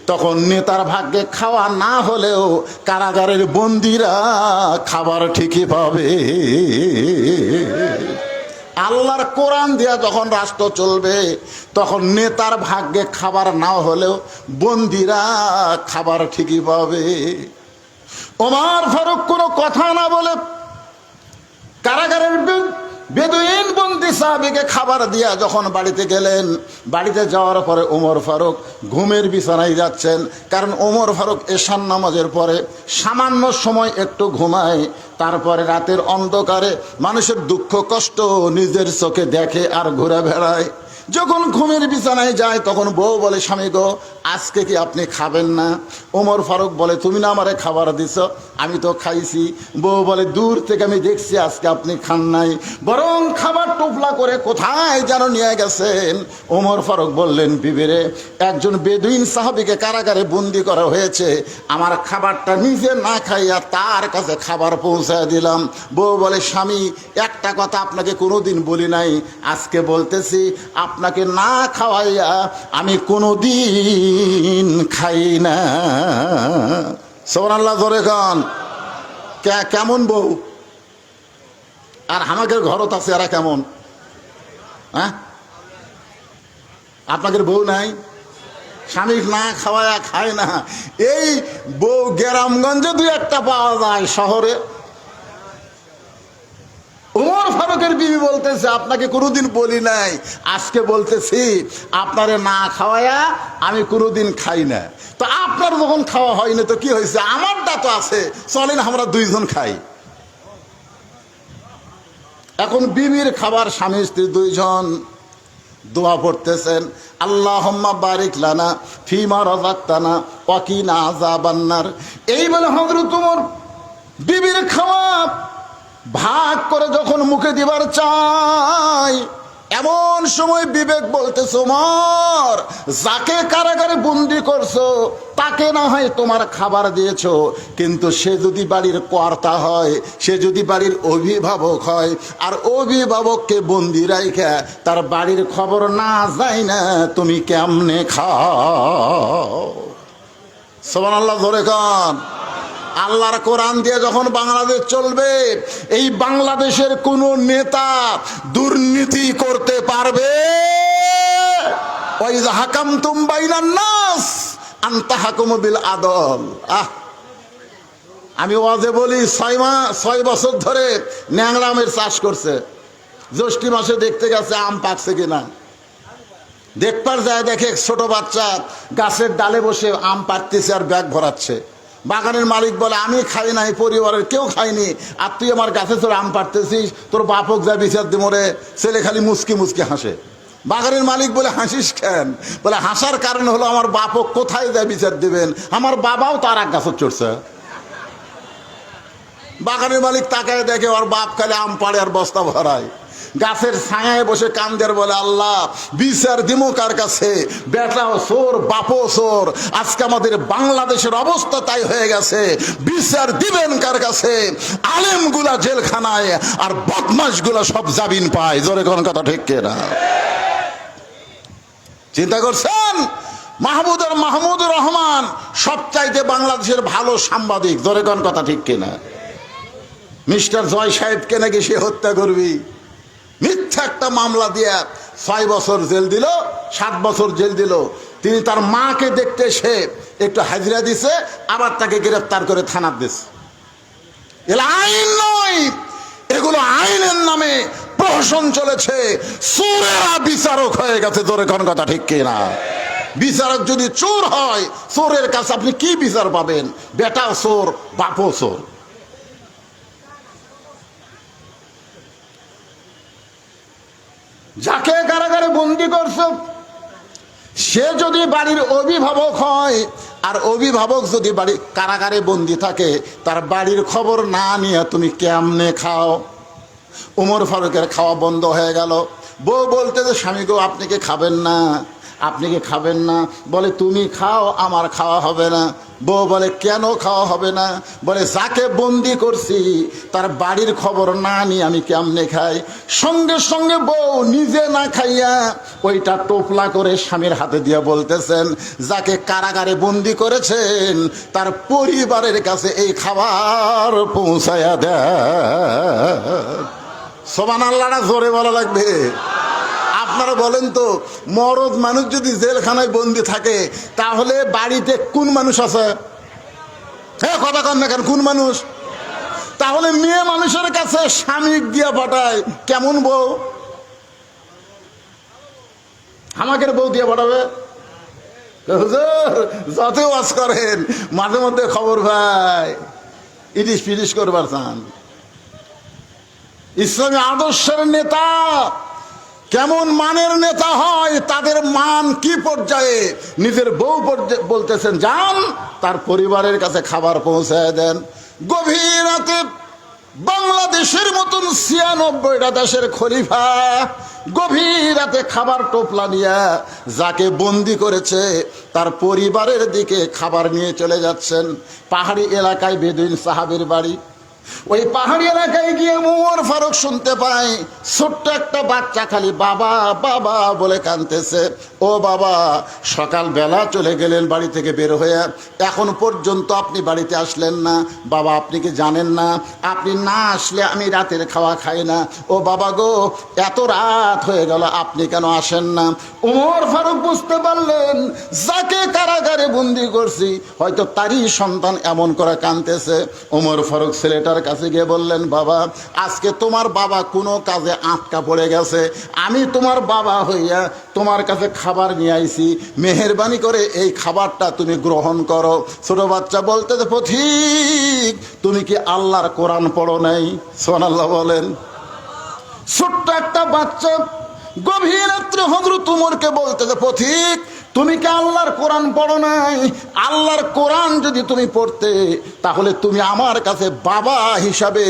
তখন নেতার ভাগ্যে খাওয়া না হলেও কারাগারের বন্দিরা খাবার ঠিকই পাবে। আল্লাহর কোরআন দিয়া যখন রাষ্ট্র চলবে তখন নেতার ভাগ্যে খাবার না হলেও বন্দিরা খাবার ঠিকই পাবে। ওমর ফারুক কোনো কথা না বলে কারাগারের বেদুইন বন্দি সাহাবীকে খাবার দিয়া যখন বাড়িতে গেলেন, বাড়িতে যাওয়ার পরে ওমর ফারুক ঘুমের বিছানায় যাচ্ছেন। কারণ ওমর ফারুক এশার নামাজের পরে সামান্য সময় একটু ঘুমায়, তারপরে রাতের অন্ধকারে মানুষের দুঃখ কষ্ট নিজের চোখে দেখে আর ঘুরে বেড়ায়। যখন ঘুমের বিছানায় যায় তখন বউ বলে, স্বামী গো আজকে কি আপনি খাবেন না? ওমর ফারুক বলে, তুমি না আমারে খাবার দিছ, আমি তো খাইছি। বউ বলে, দূর থেকে আমি দেখছি আজকে আপনি খান নাই, বরং খাবার টুপলা করে কোথায় যেন নিয়ে গেছেন। ওমর ফারুক বললেন, বিবিরে একজন বেদুইন সাহাবীকে কারাগারে বন্দি করা হয়েছে, আমার খাবারটা নিজে না খাইয়া তার কাছে খাবার পৌঁছায় দিলাম। বউ বলে, স্বামী একটা কথা আপনাকে কোনোদিন বলি নাই, আজকে বলতেছি, আপনাকে না খাওয়াইয়া আমি কোনোদিন খাই না। সুবহানাল্লাহ জোরে কন। কেমন বউ? আর আমাদের ঘরত আছে এরা কেমন? হ্যাঁ, আপনাদের বউ নাই, স্বামী না খাওয়ায়া খায় না। এই বউ গ্রামগঞ্জে দুই একটা পাওয়া যায়, শহরে। ওমর ফারুকের বিবি বলতেছে, আপনাকে কোনোদিন বলি নাই, আজকে বলতেছি, আপনারে না খাওয়ায়া আমি কোনোদিন খাই না। তো আপনার যখন খাওয়া হয়নি তো কি হয়েছে, আমারটা তো আছে, চলেন আমরা দুইজন খাই। এখন বিবির খাবার, স্বামী স্ত্রী দুইজন দোয়া পড়তেছেন, আল্লাহুম্মা বারিক লানা ফিমা রাযাকতানা ওয়া কিনা আযাবান্নার। এই বলে হযরত ওমর বিবির খাওয়া ভাগ করে যখন মুখে দিবার চাই, এমন সময় বিবেক বলতেছে, ওমর, যাকে কারাগারে বন্দি করছো তাকে না হয় তোমার খাবার দিয়েছো, কিন্তু সে যদি বাড়ির কর্তা হয়, সে যদি বাড়ির অভিভাবক হয়, আর অভিভাবককে বন্দি রাইখা তার বাড়ির খবর না যায় না, তুমি কেমনে খাও? সুবহানাল্লাহ জোরে কন। আল্লাহর কোরআন দিয়ে যখন বাংলাদেশ চলবে, এই বাংলাদেশের কোন নেতা দুর্নীতি করতে পারবে? ওয়াইযা হাকামতুম বাইনান নাস আন তাহকুমু বিল আদল। আমি ওয়াজে বলি, 6 বছর ধরে ন্যাংরা আমের চাষ করছে। জ্যৈষ্ঠ মাসে দেখতে গেছে আম পাকছে কিনা, দেখবার যায়, দেখে ছোট বাচ্চা গাছের ডালে বসে আম পাকতেছে আর ব্যাগ ভরাচ্ছে। বাগানের মালিক বলে, আমি খাই নাই, পরিবারের কেউ খায়নি, আর তুই আমার গাছে চড়ে আম পাড়তেছিস, তোর বাপক যা বিচার দি মরে। ছেলে খালি মুসকি মুসকি হাসে। বাগানের মালিক বলে, হাসিস কেন? বলে, হাসার কারণ হলো আমার বাপক কোথায় যায় বিচার দিবেন, আমার বাবাও তার এক গাছত চড়ছে। বাগানের মালিক তাকায় দেখে ওর বাপ খালি আম পাড়ে আর বস্তা ভরায়। গাছের ছায়ায় বসে কান্দের, বলে, আল্লাহ বিচার দিমো কার কাছে? বেটাও চোর, বাপও চোর। আজকে আমাদের বাংলাদেশের অবস্থা তাই হয়ে গেছে, বিচার দিবেন কার কাছে? আলেমগুলা জেলখানায় আর বদমাশগুলা সব জামিন পায়। জোরে কোন কথা ঠিক কিনা? চিন্তা করছেন? মাহমুদুর রহমান সবচাইতে বাংলাদেশের ভালো সাংবাদিক। জোরে কোন কথা ঠিক কিনা? মিস্টার জয় সাহেবকে নাকি সে হত্যা করবি, মিথ্যা একটা মামলা দিয়ে 6 বছর জেল দিল, 7 বছর জেল দিল। তিনি তার মাকে দেখতে সে একটু হাজিরা দিছে, আবার তাকে গ্রেফতার করে থানার দিছে। এগুলো আইন নয়, এগুলো আইনের নামে প্রহসন চলেছে। চোরেরা বিচারক হয়ে গেছে। জোরে কোন কথা ঠিক কিনা? বিচারক যদি চোর হয়, চোরের কাছে আপনি কি বিচার পাবেন? বেটাও চোর, বাপও চোর। যাকে কারাগারে বন্দি করছো সে যদি বাড়ির অভিভাবক হয়, আর অভিভাবক যদি বাড়ি কারাগারে বন্দি থাকে, তার বাড়ির খবর না নিয়ে তুমি কেমনে খাও? ওমর ফারুকের খাওয়া বন্ধ হয়ে গেল। বউ বলতে যে, স্বামী গো, আপনি কি খাবেন না? আপনি কি খাবেন না? বলে, তুমি খাও, আমার খাওয়া হবে না। বউ বলে, কেন খাওয়া হবে না? বলে, যাকে বন্দি করছি তার বাড়ির খবর না নিয়ে আমি কেমনে খাই? সঙ্গে সঙ্গে বউ নিজে না খাইয়া ওইটা টোপলা করে স্বামীর হাতে দিয়ে বলতেছেন, যাকে কারাগারে বন্দি করেছেন তার পরিবারের কাছে এই খাবার পৌঁছায়া দেন। সুবহানাল্লাহটা জোরে বলা লাগবে। আপনারা বলেন তো, মরদ মানুষ যদি জেলখানায় বন্দি থাকে, তাহলে বাড়িতে কোন মানুষ আছে? হ্যাঁ, কথা কন না কেন? কোন মানুষ? তাহলে মেয়ে মানুষের কাছে স্বামী দিয়া পাঠায়, কেমন বউ? আমাকে বউ দিয়ে পাঠাবে? যত ওয়াজ করেন, মাঝে মধ্যে খবর ভাই ইটিস পিটিস করবার চান। ইসলামী আদর্শের নেতা কেমন মানের নেতা হয়, তাদের মান কি পর্যায়ে? নিজের বউ বলতেছেন, যান তার পরিবারের কাছে খাবার পৌঁছায় দেন। গভীর রাতে বাংলাদেশের মতন 96টা দেশের খলিফা গভীর রাতে খাবার টোপলা নিয়ে যাকে বন্দি করেছে তার পরিবারের দিকে খাবার নিয়ে চলে যাচ্ছেন। পাহাড়ি এলাকায় বেদুইন সাহাবীর বাড়ি। ওই পাহাড়ি এলাকায় গিয়ে ওমর ফারুক শুনতে পায় ছোট্ট একটা বাচ্চা খালি বাবা বাবা বলে কাঁদতেছে। ও বাবা, সকালবেলা চলে গেলেন বাড়ি থেকে বের হয়ে, এখন পর্যন্ত আপনি বাড়িতে আসলেন না। বাবা, আপনি কি জানেন না আপনি না আসলে আমি রাতের খাওয়া খাই না? ও বাবা গো, এত রাত হয়ে গেল, আপনি কেন আসেন না? ওমর ফারুক বুঝতে পারলেন যাকে কারাগারে বন্দি করছি হয়তো তারই সন্তান এমন করে কাঁদতেছে। ওমর ফারুক ছেলেটার কাছে গিয়ে বললেন, বাবা, আজকে তোমার বাবা কোনো কাজে আটকা পড়ে গেছে, আমি তোমার বাবা হইয়া তোমার কাছে খাবার নিয়ে আইছি, মেহেরবানি করে এই খাবারটা তুমি গ্রহণ করো। ছোট বাচ্চা বলতে, পথিক তুমি কি আল্লাহর কোরআন পড়ো নাই? সুবহানাল্লাহ বলেন। ছোট্ট একটা বাচ্চা গভীর রাত্রে হযরত উমরকে বলতে, পথিক তুমি কি আল্লাহর কোরআন পড়ো নাই? আল্লাহর কোরআন যদি তুমি পড়তে তাহলে তুমি আমার কাছে বাবা হিসাবে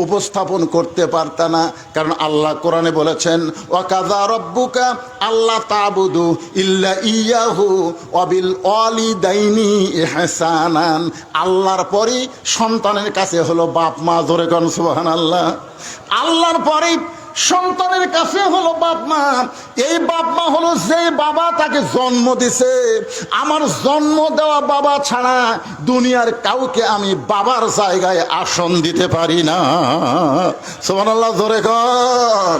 উপস্থাপন করতে পারতা না। কারণ আল্লাহ কোরআনে বলেছেন, ওয়াকাযা রাব্বুকা আল্লা তা'বুদু ইল্লা ইয়াহু ওয়া বিল ওয়ালিদাইনি ইহসানান। আল্লাহর পরই সন্তানের কাছে হলো বাপ মা। জোরে কোন সুবহানাল্লাহ। আল্লাহর পরই সন্তানের কাছে হলো বাপ মা। এই বাপ মা হলো যে বাবা তাকে জন্ম দিছে। আমার জন্ম দেওয়া বাবা ছাড়া দুনিয়ার কাউকে আমি বাবার জায়গায় আসন দিতে পারি না। সুবহানাল্লাহ, জোরে কোন।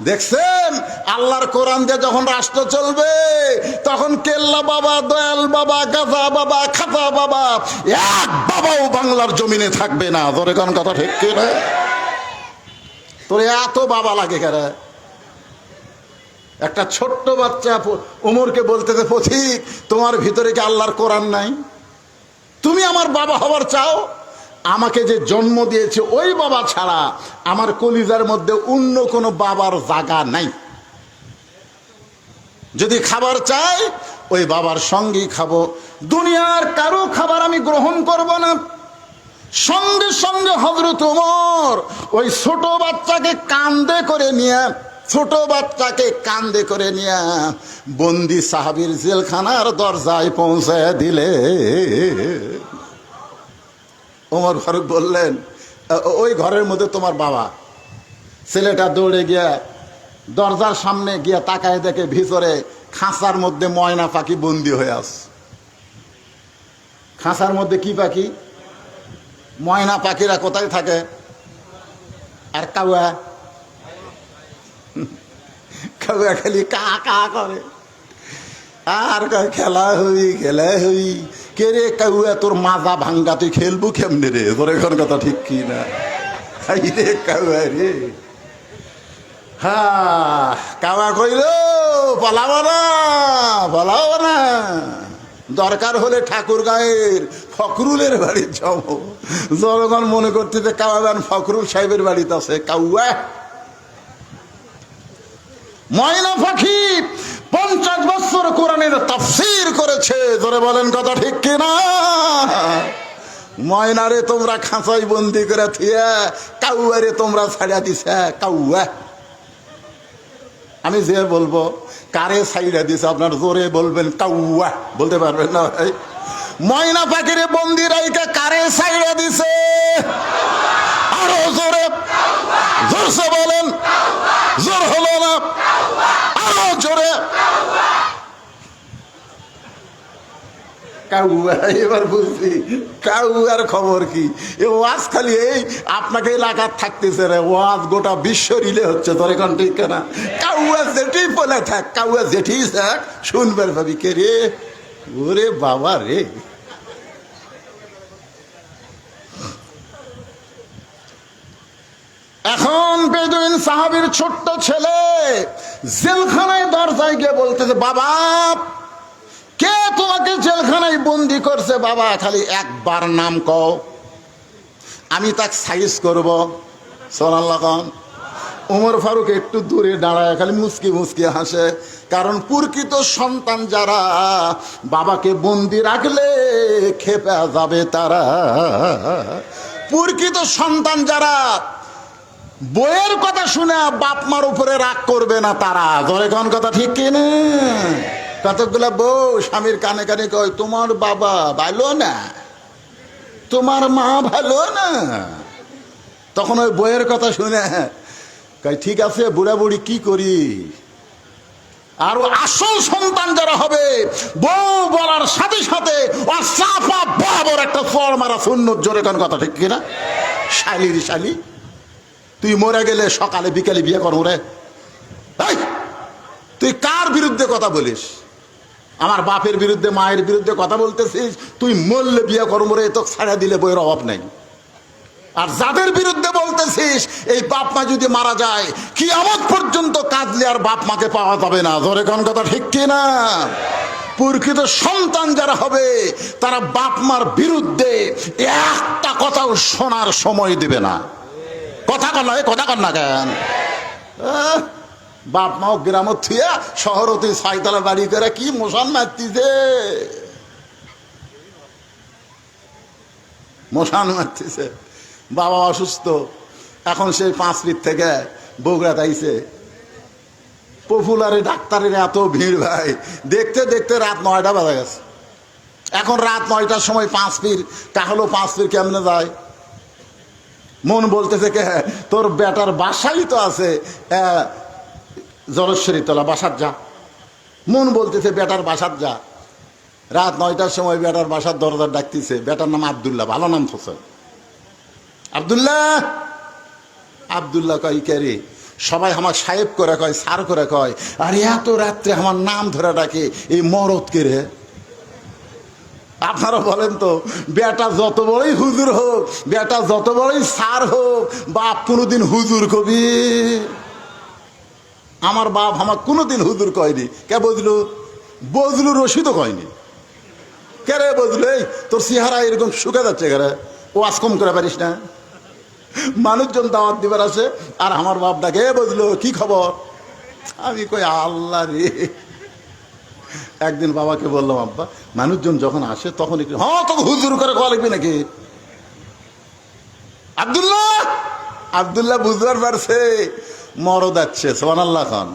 দেখছেন, আল্লাহর কোরআন দিয়ে যখন রাষ্ট্র চলবে তখন কেল্লা বাবা, দয়াল বাবা, গাজা বাবা, খাতা বাবা, এক বাবাও বাংলার জমিনে থাকবে না। জোরে কোন কথা ঠিক কি না? তোর এত বাবা লাগে কেন? একটা ছোট্ট বাচ্চা ওমরকে বলতেছে, পথিক তোমার ভিতরে কি আল্লাহর কোরআন নাই? তুমি আমার বাবা হবার চাও? আমাকে যে জন্ম দিয়েছে ওই বাবা ছাড়া আমার কলিজার মধ্যে অন্য কোনো বাবার জায়গা নাই। যদি খাবার চাই ওই বাবার সঙ্গেই খাবো, দুনিয়ার কারো খাবার আমি গ্রহণ করব না। সঙ্গে সঙ্গে হযরত ওমর ওই ছোট বাচ্চাকে কাঁধে করে নিয়ে বন্দি সাহাবীর জেলখানার দরজায় পৌঁছায় দিলে। ওমর ফারুক বললেন, ওই ঘরের মধ্যে তোমার বাবা। ছেলেটা দৌড়ে গিয়া দরজার সামনে গিয়া তাকায় দেখে ভিতরে খাঁচার মধ্যে ময়না পাখি বন্দি হয়ে আছে। খাঁচার মধ্যে কি পাখি? ময়না পাখিরা কোথায় থাকে? আর কাউয়া খালি কা কা করে আর খেলা হই কে রে কাউয়া, তোর মাজা ভাঙ্গা, তুই খেলবো কেমনে রে? তোর এখন কথা ঠিক কি না? রে কাউয়া রে, হ্যাঁ কাউয়া কইল পালাবো না, দরকার হলে ঠাকুর গায়ের ফখরুলের বাড়ি যাবো। জনগণ মনে করতে কাওয়াবান ফখরুল সাহেবের বাড়িতে আছে। কাউয়া ময়না পাখি 50 বছর কোরআনের তাফসীর করেছে। ধরে বলেন কথা ঠিক কিনা? ময়নারে তোমরা খাঁচাই বন্দি করে থিয়া কাউয়ারে তোমরা ছাড়া দিছে। কাউয়া আমি যে বলবো কারে ছাইড়া দিছে আপনার জোরে বলবেন কাউয়া, বলতে পারবেন না ভাই? ময়না পাখিরে বন্দি রাইকে কারে ছাইড়া দিছে? আরো জোরে, জোরসে বলেন, জোর হলো না, আরো জোরে। কাউয়া, এবার বুঝছি কাউয়ার খবর কি। এ ওয়াজ খালি এই আপনাকে এলাকার থাকতেছে রে, ওয়াজ গোটা বিশ্ব রিলে হচ্ছে। তোর এখন ঠিক না? কাউয়া যেটি বলে থাক, কাউয়া যেটি থাক, শুনবার ভাবি কে রে? ওরে বাবা রে। এখন বেদুইন সাহাবীর ছোট্ট ছেলে জেলখানায় দরজায় গিয়ে বলতেছে, বাবা কে তোমাকে জেলখানায় বন্দি করছে? বাবা খালি একবার নাম কও, আমি তাকে সাইজ করব। সুবহানাল্লাহ। ওমর ফারুক একটু দূরে দাঁড়ায় খালি মুচকি মুচকি হাসে। কারণ প্রকৃত সন্তান যারা বাবাকে বন্দি রাখলে খেপে যাবে তারা। প্রকৃত সন্তান যারা বইয়ের কথা শুনে বাপ মার উপরে রাগ করবে না তারা। ধরে কোন কথা ঠিক কিনা? কতগুলা বউ স্বামীর কানে কানে কয়, তোমার বাবা ভালো না, তোমার মা ভালো না। তখন ওই বইয়ের কথা শুনে কয়, ঠিক আছে বুড়া বুড়ি কি করি? আর আসল সন্তান যারা হবে, বউ বলার সাথে সাথে চাপা বরাবর একটা চর মারা সুন্নত, জোরে কোন কথা ঠিক কিনা? শালির শালি, তুই মরে গেলে সকালে বিকালে বিয়ে করবো রে। তুই কার বিরুদ্ধে কথা বলিস? আমার বাপের বিরুদ্ধে, মায়ের বিরুদ্ধে কথা বলতেছিস? তুই মরলে বিয়ে করবো রে, তো ছাড়া দিলে বইয়ের অভাব নাই। আর যাদের বিরুদ্ধে বলতেছিস, এই বাপ মা যদি মারা যায় কিয়ামত পর্যন্ত কাঁদলে আর বাপ মাকে পাওয়া যাবে না, ধরে কোন কথা ঠিক কিনা? প্রকৃত সন্তান যারা হবে তারা বাপ মার বিরুদ্ধে একটা কথাও শোনার সময় দিবে না। কথা কন না, কথা কন না কেন? বাপ মাও গ্রামত থুয়া শহরতে ছয়তলা বাড়ি করে কি মশান মারতিছে, মশান মারতিছে। বাবা অসুস্থ, এখন সেই 5 ফিট থেকে বগুড়া তাইছে। পপুলারে ডাক্তারের এত ভিড় ভাই, দেখতে দেখতে রাত 9টা বাজা গেছে। এখন রাত 9টার সময় 5 ফিট তাহলেও 5 ফিট কেমনে যায়? মন বলতেছে কে, তোর বেটার বাসাই তো আছে জলেশ্বরী তলা, বাসার যা। মন বলতেছে বেটার বাসার যা। রাত 9টার সময় বেটার বাসার দরজার ডাকতেছে। বেটার নাম আব্দুল্লাহ, ভালো নাম হোসেন। আব্দুল্লাহ, আব্দুল্লাহ কয় কে রে? সবাই আমার সাহেব করে কয়, স্যার করে কয়। আর এত রাত্রে আমার নাম ধরে ডাকে, এই মরদ কে রে? আপনারা বলেন তো, বেটা যত বড়ই হুজুর হোক, বেটা যত বড়ই স্যার হোক, বাপ কোনোদিন হুজুর কবি? আমার বাপ আমার কোনোদিন হুজুর কয়নি। কে বজলু? বজলু রশিদও কয়নি। কে রে বজলু, এই তোর চেহারা এরকম শুকে যাচ্ছে কে রে? ও আজ কম করে পারিস না? মানুষজন দাওয়াত দিবার আছে আর আমার বাপ ডাকে, বজলু কি খবর? আমি কই আল্লাহ রে। একদিন বাবাকে বললাম, আব্বা মানুষজন যখন আসে তখন একটু হ্যাঁ তোকে হুজুর করে কয়া লাগবে নাকি? আব্দুল্লাহ, আব্দুল্লাহ বুঝবার পারছে মরদ যাচ্ছে। সুবহানাল্লাহ খান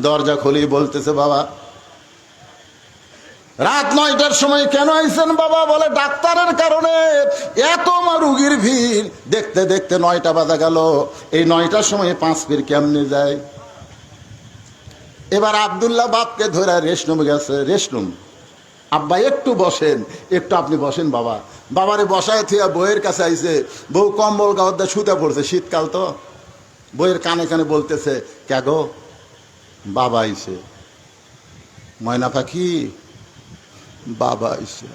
দরজা খুলি বলতেছে, বাবা রাত 9টার সময় কেন আইছেন বাবা? বলে ডাক্তারের কারণে এত রুগীর ভিড়, দেখতে দেখতে 9টা বাজা গেল। এই 9টার সময় 5 ফিট কেমনে যায়? এবার আব্দুল্লাহ বাপকে ধরে রেস্টরুমে গেছে। রেস্টরুম, আব্বা একটু বসেন, একটু আপনি বসেন বাবা। বাবারে বসায় থিয়া বইয়ের কাছে আইছে। বউ কম্বল গাওয়া শুতে পড়ছে, শীতকাল তো। বইয়ের কানে কানে বলতেছে, কে গো? বাবা আইছে। ময়না পাখি, বাবা আইছে,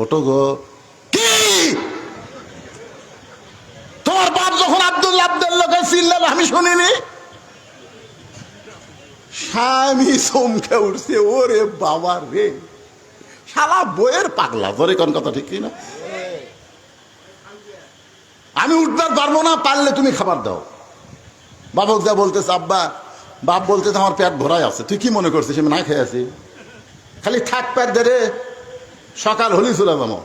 ওটো গো। কি তোমার বাপ যখন আব্দুল্লাহ আব্দুল্লাহকে চিল্লাল আমি শুনিনি? স্বামী চমকে উঠছে, ওরে বাবা রে, শালা বইয়ের পাগলা, ধরে কোন কথা ঠিক না? আমি উঠবার পারবো না, পারলে তুমি খাবার দাও। বাবক যা বলতেছে, আব্বা, বাপ বলতেছে আমার পেট ভরাই আছে। তুই কি মনে করছিস আমি না খেয়ে আছি? খালি থাক পেট ধরে, সকাল হলি চলে যাবো।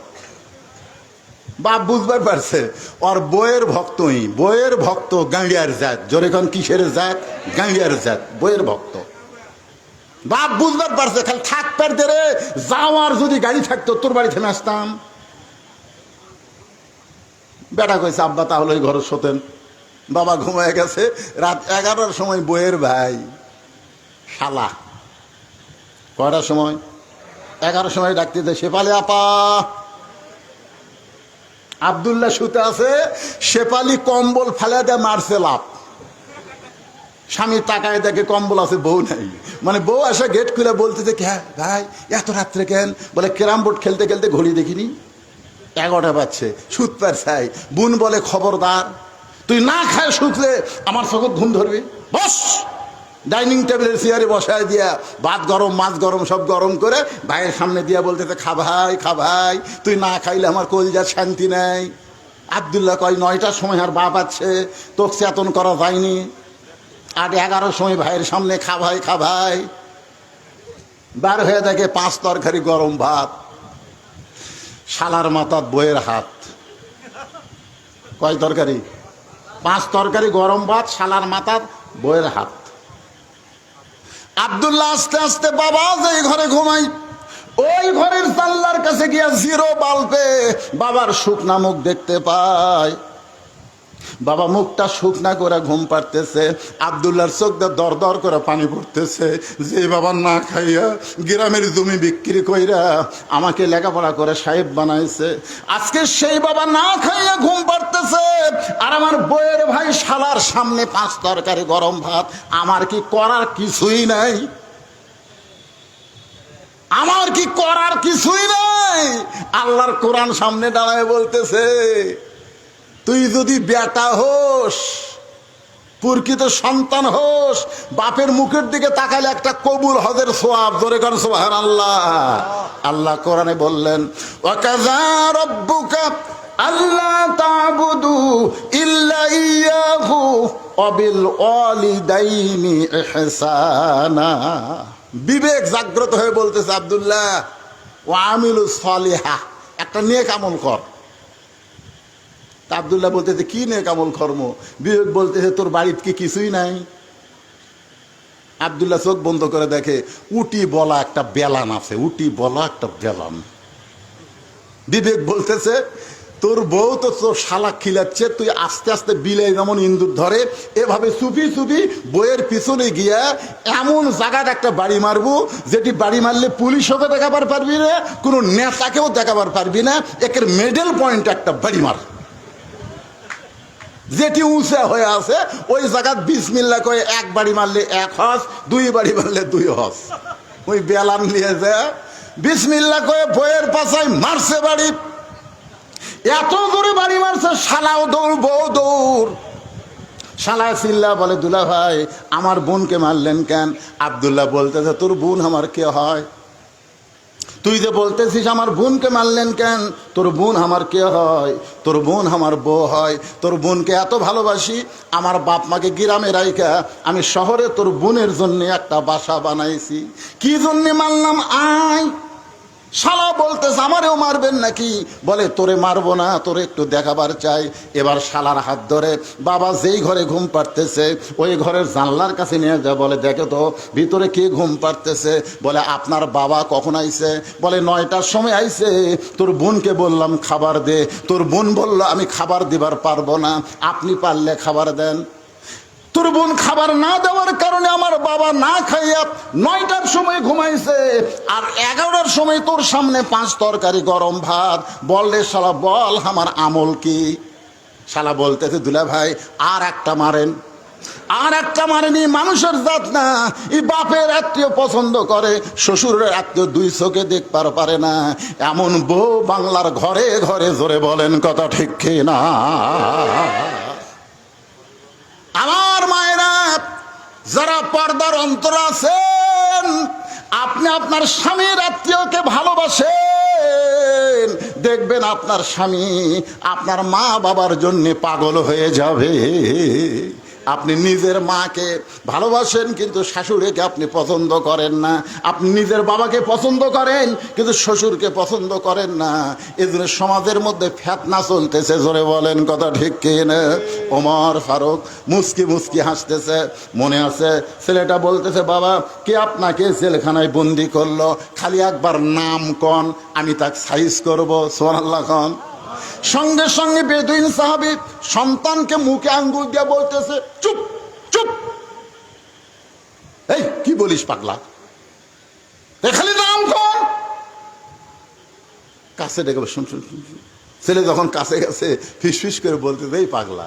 বাপ বুঝবার পারছে ওর বইয়ের ভক্তই, বইয়ের ভক্ত গাঁড়িয়ার জাত। জোরে কোন কিসের জাত? গাঁড়িয়ার জাত, বইয়ের ভক্ত। বাপ বুঝবার পারছে খালি থাক পেট ধরে, যাওয়ার যদি গাড়ি থাকতো তোর বাড়ি থেমে আসতাম। বেটা কইছে, আব্বা তাহলে ওই ঘরে শোতেন। বাবা ঘুমায় গেছে। রাত 11টার সময় বইয়ের ভাই শালা, কয়টার সময়? 11টার সময় ডাকতে দেয়, শেফালি আপা। আব্দুল্লাহ শুতে আছে, শেফালি কম্বল ফেলে দেয়, মারছে লাভ। স্বামী তাকায় দেখে কম্বল আছে, বউ নাই। মানে বউ এসে গেট খুলে বলতেছে, হ্যাঁ ভাই এত রাত্রে কেন? বলে ক্যারাম বোর্ড খেলতে খেলতে ঘড়ি দেখিনি, 11টা বাজছে, সুত পার চাই। বোন বলে, খবরদার তুই না খায় শুতলে আমার চোখে ঘুম ধরবি। বস। ডাইনিং টেবিলের চেয়ারে বসায় দিয়া ভাত গরম, মাছ গরম, সব গরম করে ভাইয়ের সামনে দিয়া বলতেছে, খা ভাই, খা ভাই, তুই না খাইলে আমার কলিজার শান্তি নেই। আব্দুল্লাহ কয়, 9টার সময় আর বাপ আছে, তোকে চেতন করা যায়নি। আর 11টার সময় ভাইয়ের সামনে খা ভাই, খা ভাই। বার হয়ে দেখে 5 তরকারি গরম ভাত, শালার মাথার বইয়ের হাত। কয় তরকারি? 5 তরকারি গরম ভাত, শালার মাথার বইয়ের হাত। আব্দুল্লাহ আস্তে আস্তে বাবা যে ঘরে ঘুমাই, ওই ঘরের জানলার কাছে গিয়া জিরো বাল্বে বাবার শুকনা মুখ দেখতে পায়। বাবা মুখটা শুকনা করে ঘুম পাড়তেছে, আব্দুল্লাহর চোখ দিয়ে দর দর করে পানি পড়তেছে। যে বাবা না খাইয়া গ্রামের জমি বিক্রি কইরা আমাকে লেখাপড়া করে সাহেব বানাইছে, আজকে সেই বাবা না খাইয়া ঘুম পাড়তেছে, আর আমার বইয়ের ভাই শালার সামনে 5 তরকারি গরম ভাত। আমার কি করার কিছুই নাই? আমার কি করার কিছুই নাই? আল্লাহর কোরআন সামনে দাঁড়ায় বলতেছে, তুই যদি বেটা হোস, প্রকৃত সন্তান হোস, বাপের মুখের দিকে তাকালে একটা কবুল হজের সোয়াব। জোরে কর সুবহানাল্লাহ। আল্লাহ কোরআনে বললেন, ওয়াকাযা রাব্বুকা আল্লা তা'বুদু ইল্লা ইয়াহু ওয়া বিল ওয়ালিদাইনি ইহসানা। বিবেক জাগ্রত হয়ে বলতেছে, আব্দুল্লাহ ওয়া আমিলুস সালিহা, একটা নেক আমল কর। আব্দুল্লাহ বলতেছে, কি নেক আমল কর্ম? বিবেক বলতেছে, তোর বাড়িতে কি কিছুই নাই? আব্দুল্লাহ চোখ বন্ধ করে দেখে উটি বলা একটা বেলান আছে, উটি বলা একটা বেলান। বিবেক বলতেছে, তোর বউ তো তোর শালা খিলাচ্ছে, তুই আস্তে আস্তে বিলে যেমন ইন্দুর ধরে এভাবে চুপি চুপি বইয়ের পিছনে গিয়া এমন জায়গায় একটা বাড়ি মারবো, যেটি বাড়ি মারলে পুলিশকে দেখাবার পারবি না, কোনো নেতাকেও দেখাবার পারবি না। একের মিডল পয়েন্ট একটা বাড়ি মার, যেটি উঁচা হয়ে আছে ওই জায়গায় বিসমিল্লাহ কয়ে 1 বাড়ি মারলে 1 হজ, 2 বাড়ি মারলে 2 হজ। ওই বেলান নিয়ে যায় বিসমিল্লাহ কয়ে বইয়ের পাশায় মারছে বাড়ি। এত জোরে বাড়ি মারছে, শালাও দৌড়, বউ দৌড়। শালা চিল্লা বলে, দুলা ভাই আমার বোনকে মারলেন কেন? আব্দুল্লাহ বলতেছে, তোর বোন আমার কে হয়? তুই যে বলতেছিস আমার বোনকে মারলেন কেন, তোর বোন আমার কে হয়? তোর বোন আমার বউ হয়। তোর বোনকে এত ভালোবাসি, আমার বাপ মাকে গ্রামে রাইখা আমি শহরে তোর বোনের জন্য একটা বাসা বানাইছি। কি জন্যে মারলাম? আয়। শালা বলতেছে, আমারেও মারবেন নাকি? বলে, তোরে মারবো না, তোরে একটু দেখাবার চাই। এবার শালার হাত ধরে বাবা যেই ঘরে ঘুম পাড়তেছে ওই ঘরের জানলার কাছে নিয়ে যায়, বলে, দেখো তো ভিতরে কে ঘুম পাড়তেছে? বলে, আপনার বাবা কখন আইছে? বলে, 9টার সময় আইছে। তোর বোনকে বললাম খাবার দে, তোর বোন বলল আমি খাবার দিবার পারবো না, আপনি পারলে খাবার দেন। তোর বোন খাবার না দেওয়ার কারণে আমার বাবা না খাইয়া 9টার সময় ঘুমাইছে, আর 11টার সময় তোর সামনে 5 তরকারি গরম ভাত। বল রে শালা, বল আমার আমল কি? শালা বলতেছে, দুলা ভাই আর একটা মারেন। আর একটা মারেনি, মানুষের জাত না। এই বাপের আত্মীয় পছন্দ করে, শ্বশুরের আত্মীয় 2 চোখে দেখবার পারে না। এমন বউ বাংলার ঘরে ঘরে। জোরে বলেন কথা ঠিক কি না? আমার মায়েরা যারা পর্দার অন্তর আছেন, আপনি আপনার স্বামীর আত্মীয়কে ভালোবাসেন, দেখবেন আপনার স্বামী আপনার মা বাবার জন্য পাগল হয়ে যাবে। আপনি নিজের মাকে ভালোবাসেন কিন্তু শাশুড়িকে আপনি পছন্দ করেন না। আপনি নিজের বাবাকে পছন্দ করেন কিন্তু শ্বশুরকে পছন্দ করেন না। এই জন্য সমাজের মধ্যে ফেতনা চলতেছে। জোরে বলেন কথা ঠিক কি না? ওমর ফারুক মুস্কি মুস্কি হাসতেছে। মনে আছে ছেলেটা বলতেছে, বাবা কে আপনাকে জেলখানায় বন্দি করলো? খালি একবার নাম কন, আমি তাকে সাইজ করবো। সুবহানাল্লাহ খান। সঙ্গে সঙ্গে বেদুইন সাহাবী সন্তানকে মুখে আঙ্গুল দিয়ে বলতেছে, চুপ চুপ, এই কি বলিস পাগলা, খালি নাম কর। কাছে ডেকে শুন শুন। ছেলে যখন কাছে গেছে ফিস ফিস করে বলতেছে, এই পাগলা,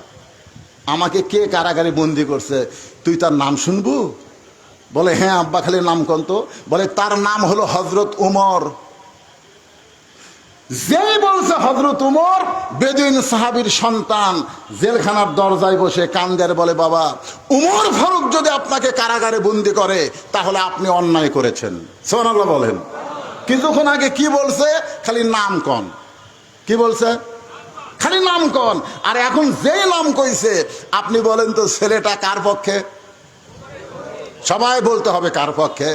আমাকে কে কারাগারে বন্দি করছে, তুই তার নাম শুনবো? বলে, হ্যাঁ আব্বা, খালি নাম কন তো। বলে, তার নাম হলো হযরত উমর। যেই বলছে হযরত উমর, বেদুইন সাহাবীর সন্তান জেলখানার দরজায় বসে কান্দের, বলে, বাবা উমর ফারুক যদি আপনাকে কারাগারে বন্দি করে তাহলে আপনি অন্যায় করেছেন। সুবহানাল্লাহ বলেন। কিছুক্ষণ আগে কি বলছে? খালি নাম কন। কি বলছে? খালি নাম কন। আর এখন যেই নাম কইছে, আপনি বলেন তো ছেলেটা কার পক্ষে? সবাই বলতে হবে কার পক্ষে।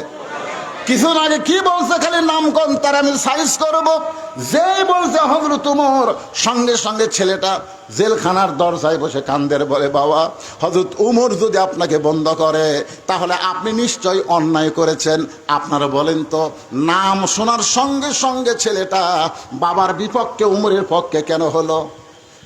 কিছুদিন আগে কি বলছে? খালি নাম কন, তার আমি সাইজ করব। যেই বলছে হযরত উমর, সঙ্গে সঙ্গে ছেলেটা জেলখানার দরজায় বসে কান্দের, বলে, বাবা হযরত উমর যদি আপনাকে বন্ধ করে তাহলে আপনি নিশ্চয়ই অন্যায় করেছেন। আপনারা বলেন তো, নাম শোনার সঙ্গে সঙ্গে ছেলেটা বাবার বিপক্ষে উমরের পক্ষে কেন হলো?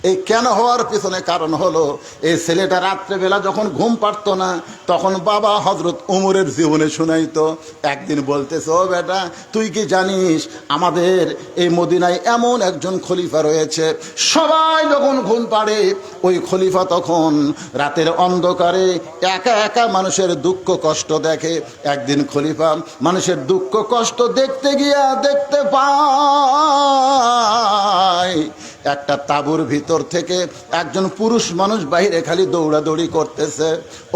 এই কেন হওয়ার পিছনে কারণ হলো, এই ছেলেটা রাত্রেবেলা যখন ঘুম পারতো না তখন বাবা হজরত উমরের জীবনে শুনাইতো। একদিন বলতেছে, ও বেটা, তুই কি জানিস আমাদের এই মদিনায় এমন একজন খলিফা রয়েছে, সবাই যখন ঘুম পাড়ে ওই খলিফা তখন রাতের অন্ধকারে একা একা মানুষের দুঃখ কষ্ট দেখে। একদিন খলিফা মানুষের দুঃখ কষ্ট দেখতে গিয়া দেখতে পায় একটা তাঁবুর ভিতর থেকে একজন পুরুষ মানুষ বাইরে খালি দৌড়াদৌড়ি করতেছে।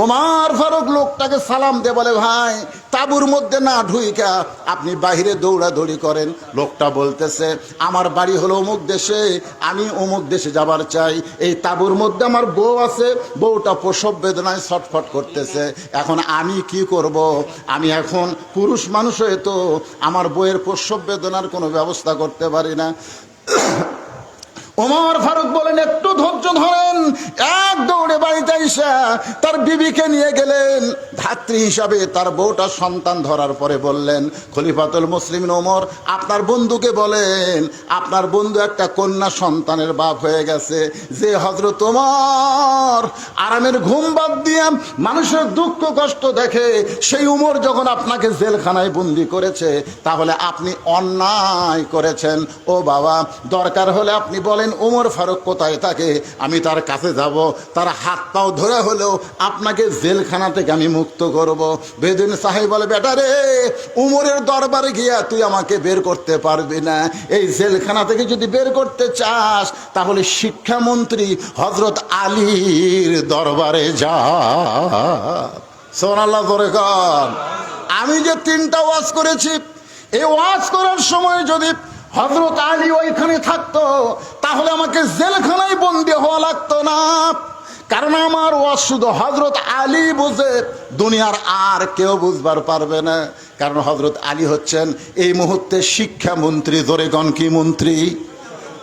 ওমর ফারুক লোকটাকে সালাম দিয়ে বলে, ভাই, তাঁবুর মধ্যে না ঢুইকা আপনি বাইরে দৌড়াদৌড়ি করেন। লোকটা বলতেছে, আমার বাড়ি হলো অমুক দেশে, আমি অমুক দেশে যাবার চাই। এই তাঁবুর মধ্যে আমার বউ আছে, বউটা প্রসব বেদনায় ছটফট করতেছে। এখন আমি কি করব? আমি এখন পুরুষ মানুষ হয়ে তো আমার বউয়ের প্রসব বেদনার কোনো ব্যবস্থা করতে পারি না। ওমর ফারুক বলেন, একটু ধৈর্য ধরেন। এক দৌড়ে বাড়িতে এসে তার বিবিকে নিয়ে গেলেন। ধাত্রী হিসাবে তার বউটা সন্তান ধরার পরে বললেন, খলিফাতুল মুসলিমিন ওমর, আপনার বন্ধুকে বলেন আপনার বন্ধু একটা কন্যা সন্তানের বাপ হয়ে গেছে। যে হযরত ওমর আরামের ঘুম বাদ দিয়ে মানুষের দুঃখ কষ্ট দেখে, সেই উমর যখন আপনাকে জেলখানায় বন্দি করেছে, তাহলে আপনি অন্যায় করেছেন। ও বাবা, দরকার হলে আপনি বলেন ওমর ফারুক কোথায় থাকে, আমি তার কাছে যাব, তার হাত পাও ধরে হলেও আপনাকে জেলখানা থেকে আমি মুক্ত করব। বেদুইন সাহেব বলে, বেটা রে, উমরের দরবারে গিয়া তুই আমাকে বের করতে পারবি না। এই জেলখানা থেকে যদি বের করতে চাস তাহলে শিক্ষামন্ত্রী হযরত আলীর দরবারে যা। সুবহানাল্লাহ জোরে কর। আমি যে 3টা ওয়াজ করেছি, এই ওয়াজ করার সময় যদি হযরত আলী ওইখানে থাকতো তাহলে আমাকে জেলখানায় বন্দী হওয়া লাগতো না। কারণ আমার ওয়াজ শুধু হযরত আলী বুঝে, দুনিয়ার আর কেউ বুঝবার পারবে না। কারণ হযরত আলী হচ্ছেন এই মুহূর্তে শিক্ষামন্ত্রী। জোরে গণ, কি মন্ত্রী?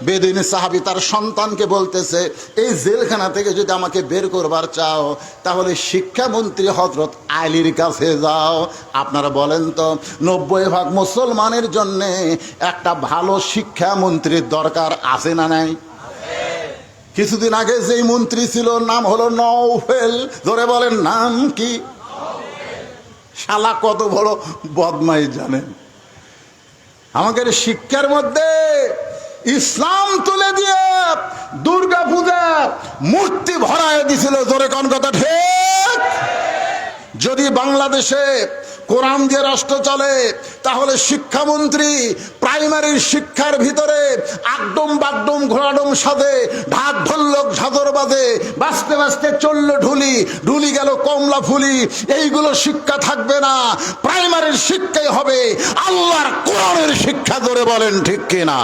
বেদুইন সাহাবী তার সন্তানকে বলতেছে, এই জেলখানা থেকে যদি আমাকে বের করবার চাও তাহলে শিক্ষামন্ত্রী হযরত আলীর কাছে যাও। আপনারা বলেন তো, 90% মুসলমানের জন্য একটা ভালো শিক্ষামন্ত্রীর দরকার আছে না নাই? কিছুদিন আগে যেই মন্ত্রী ছিল নাম হলো নওফেল। ধরে বলেন, নাম কি? শালা কত বড় বদমাই জানেন। আমাদের শিক্ষার মধ্যে ইসলাম তুলে দিয়ে দুর্গা পূজা মূর্তি ভরায় দিছিল। জোরে কোন কথা ঠিক? যদি বাংলাদেশে কোরআন দিয়ে রাষ্ট্র চলে তাহলে শিক্ষামন্ত্রী প্রাইমারির শিক্ষার ভিতরে আগডুম বাগডুম ঘোড়াডুম সাজে, ঢাক ঢোলক ঝাঁঝর বাজে, বাজতে বাজতে চললো ঢুলি, ঢুলি গেল কমলা ফুলি, এইগুলো শিক্ষা থাকবে না। প্রাইমারির শিক্ষাই হবে আল্লাহর কোরআনের শিক্ষা। ধরে বলেন ঠিক কিনা?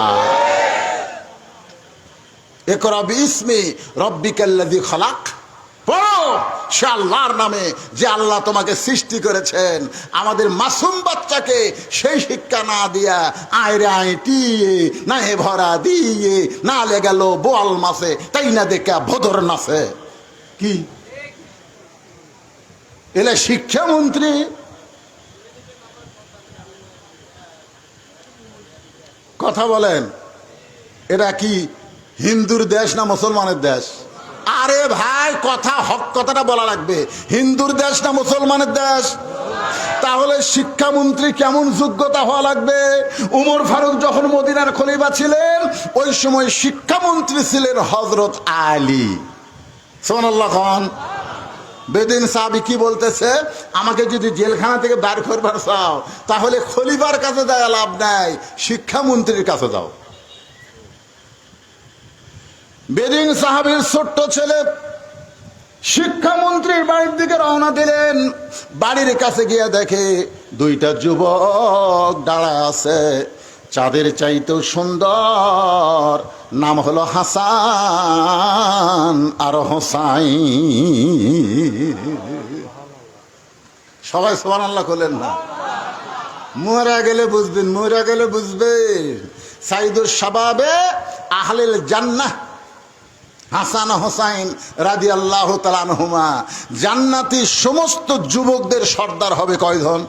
ইকরা বিইসমি রাব্বিকাল্লাযী খালাক। পড়ো সে আল্লাহর নামে যে আল্লাহ তোমাকে সৃষ্টি করেছেন। আমাদের মাসুম বাচ্চাকে সেই শিক্ষা না দিয়া আয়রে আইটিয়ে না হে ভরা দিয়ে না লে গেল বোয়াল মাসে তাই না দেখা ভদর নাচে। কি এলে শিক্ষামন্ত্রী? কথা বলেন, এটা কি হিন্দুর দেশ না মুসলমানের দেশ? আরে ভাই, কথা হক কথাটা বলা লাগবে। হিন্দুর দেশ না মুসলমানের দেশ? তাহলে শিক্ষামন্ত্রী কেমন যোগ্যতা হওয়া লাগবে? উমর ফারুক যখন মদিনার খলিফা ছিলেন ওই সময় শিক্ষামন্ত্রী ছিলেন হযরত আলী। সুবহানাল্লাহ খান। বেদুইন সাহাবী কি বলতেছে, আমাকে যদি জেলখানা থেকে বের করবার চাও তাহলে খলিফার কাছে যায় লাভ নাই, শিক্ষামন্ত্রীর কাছে যাও। বেদুইন সাহাবীর ছোট্ট ছেলে শিক্ষামন্ত্রীর বাড়ির দিকে রওনা দিলেন। বাড়ির কাছে গিয়ে দেখে 2টা যুবক দাঁড়া আছে, চাঁদের চাইতেও সুন্দর। নাম হলো হাসান আর হোসাইন। সবাই সুবহানাল্লাহ বলেন না? মরা গেলে বুঝবেন, মরা গেলে বুঝবেন। সাইদুস শাবাবে আহলিল জান্নাহ হাসান হোসাইন রাদিয়াল্লাহু তাআলা আনহুমা জান্নাতি সমস্ত যুবকদের সর্দার হবে। কয়জন?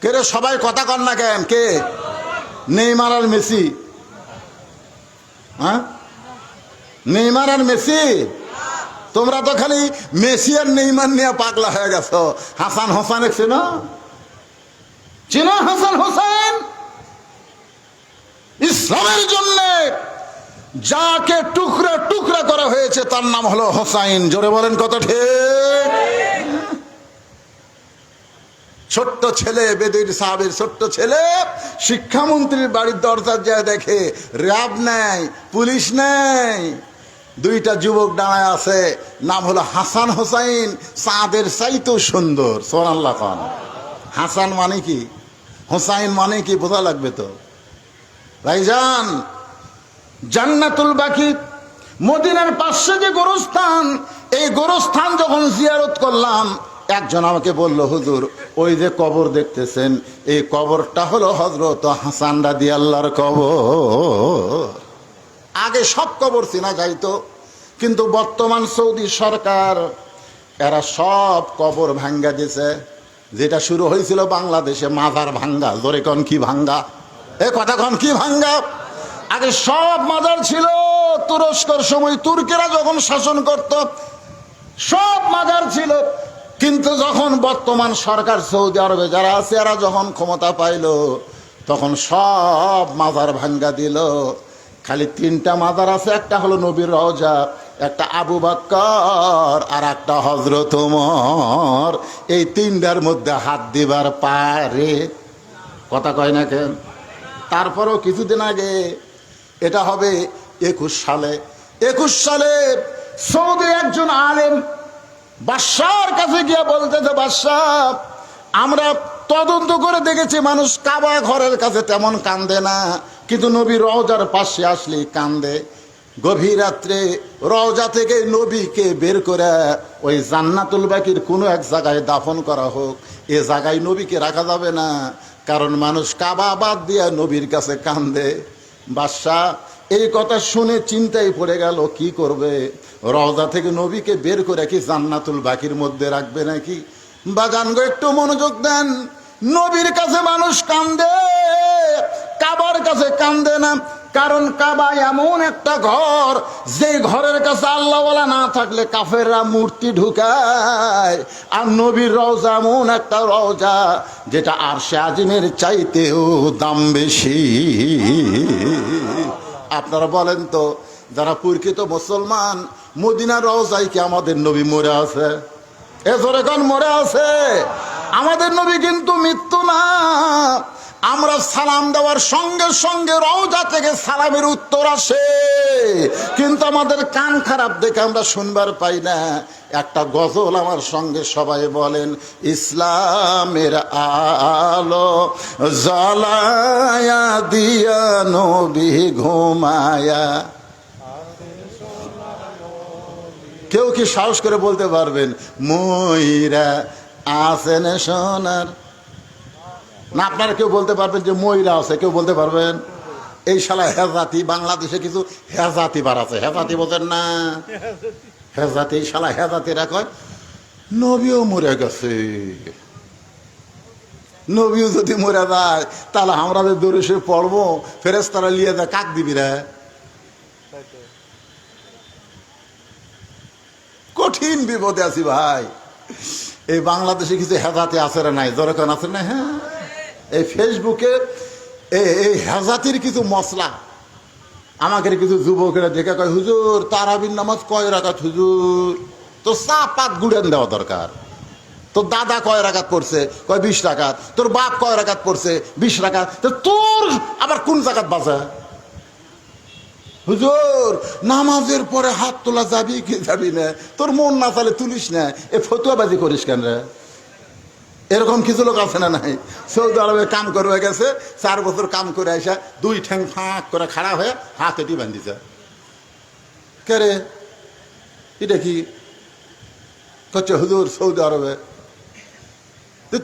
কে রে? সবাই কথা কন না কেন? কে? নেইমার আর মেসি? হ্যাঁ, নেইমার আর মেসি? তোমরা তো খালি মেসি আর নেইমার নিয়ে পাগলা হয়ে গেছো। হাসান হোসেন চেনো? চেনো হাসান হোসেন? ইসলামের জন্য যাকে টুকরা টুকরা করা হয়েছে তার নাম হলো হোসাইন। জোরে বলেন কত ঠিক? ছোট্ট ছেলে, বেদুইন সাহাবের ছোট্ট ছেলে শিক্ষামন্ত্রীর বাড়ির দরজা যায় দেখে র্যাব নেই, পুলিশ নেই, দুইটা যুবক দাঁড়ায় আছে, নাম হলো হাসান হোসাইন। চাঁদের চাইতেও সুন্দর। সুবহানাল্লাহ খান। হাসান মানে কি, হোসাইন মানে কি বোঝা লাগবে তো ভাইজান। জান্নাতুল বাকি মদিনার পাশে যে গোরস্থান, এই গোরস্থান যখন জিয়ারত করলাম, একজন আমাকে বলল, হুজুর ওই যে কবর দেখতেছেন, এই কবরটা হলো হযরত হাসান রাদিয়াল্লাহর কবর। আগে সব কবর চেনা যাইতো, কিন্তু বর্তমান সৌদি সরকার এরা সব কবর ভাঙ্গা দিছে। যেটা শুরু হয়েছিল বাংলাদেশে মাজার ভাঙ্গা, জোরে কন কি ভাঙ্গা, এ কথা কন কি ভাঙ্গা। আগে সব মাজার ছিল, তুরস্কর সময় তুর্কিরা যখন শাসন করত সব মাজার ছিল। কিন্তু যখন বর্তমান সরকার সৌদি আরবে যারা আছে এরা যখন ক্ষমতা পাইল, তখন সব মাজার ভাঙ্গা দিল। খালি তিনটা মাজার আছে, একটা হলো নবীর রওজা, একটা আবু বকর, আর একটা হযরত ওমর। এই তিনটার মধ্যে হাত দিবার পারে, কথা কয় না কেন? তারপরেও কিছুদিন আগে, এটা হবে 21 সালে সৌদি একজন আলেম বাদশার কাছে গিয়ে বলতেছে, বাদশাহ আমরা তদন্ত করে দেখেছি মানুষ কাবা ঘরের কাছে তেমন কান্দে না, কিন্তু নবীর রওজার পাশে আসলেই কান্দে। গভীর রাত্রে রওজা থেকে নবীকে বের করে ওই জান্নাতুল বাকির কোনো এক জায়গায় দাফন করা হোক। এ জায়গায় নবীকে রাখা যাবে না, কারণ মানুষ কাবা বাদ দিয়ে নবীর কাছে কান্দে। বাদশাহ এই কথা শুনে চিন্তায় পড়ে গেল, কি করবে? রওজা থেকে নবীকে বের করে কি জান্নাতুল বাকির মধ্যে রাখবে নাকি? বাজান গো একটু মনোযোগ দেন, নবীর কাছে মানুষ কান্দে, কাবার কাছে কান্দে না। কারণ কাবা এমন একটা ঘর, যে ঘরের কাছে আল্লাহওয়ালা না থাকলে কাফেররা মূর্তি ঢুকায়। আর নবীর রওজা এমন একটা রওজা যেটা আরশে আজিমের চাইতেও দাম বেশি। আপনারা বলেন তো, যারা প্রকৃত মুসলমান, মদিনার রওজায় কি আমাদের নবী মরে আছে? এ জোরে কোন মরে আছে? আমাদের নবী কিন্তু মৃত্যু না। আমরা সালাম দেওয়ার সঙ্গে সঙ্গে রওজা থেকে সালামের উত্তর আসে, কিন্তু আমাদের কান খারাপ দেখে আমরা শুনবার পাই না। একটা গজল আমার সঙ্গে সবাই বলেন, ইসলামের আলো জ্বালায়া দিয়া নবী ঘুমায়া। কেউ কি সাহস করে বলতে পারবেন ময়রা আছেন সোনার? না, আপনারা কেউ বলতে পারবেন যে ময়রা আছে? কেউ বলতে পারবেন? এই শালা হেজাতি, বাংলাদেশে কিছু হেজাতি বার আছে, হেজাতি বোঝেন না? হেজাতি, এই শালা হেজাতিরা কয় নবীও মরে গেছে। নবীও যদি মরে যায় তাহলে আমরা যে দৌড়ে সে পড়বো, ফেরেশতারা লিয়ে যায়, কাক দিবি রে? কঠিন বিপদে আছি ভাই। এই বাংলাদেশে কিছু হেজাতি আছে না নাই? যখন আছে না? হ্যাঁ, এই ফেসবুকে এই হেজাতির কিছু মশলা আমাকে কিছু যুবকেরা দেখে কয়, হুজুর তারাবির নামাজ কয় রাকাত? হুজুর তো চা পাত গুড়েন দেওয়া দরকার। তোর দাদা কয় রাকাত পড়ছে? কয় 20 রাকাত। তোর বাপ কয় রাকাত পড়ছে? 20 রাকাত। তো তোর আবার কোন জাকাত বাঁচা? হুজুর নামাজের পরে হাত তোলা যাবি কি যাবি না? তোর মন না চালে তুলিস না, এ ফতুয়াবাজি করিস কেন রে? এরকম কিছু লোক আছে না নাই? সৌদি আরবে কাম করবে গেছে, 4 বছর কাম করে আসা 2 ঠ্যাং ফাঁক করে খাড়া হয়ে হাতে টি বান্ধিছে। কে রে এটা কি করছে? হুজুর সৌদি আরবে।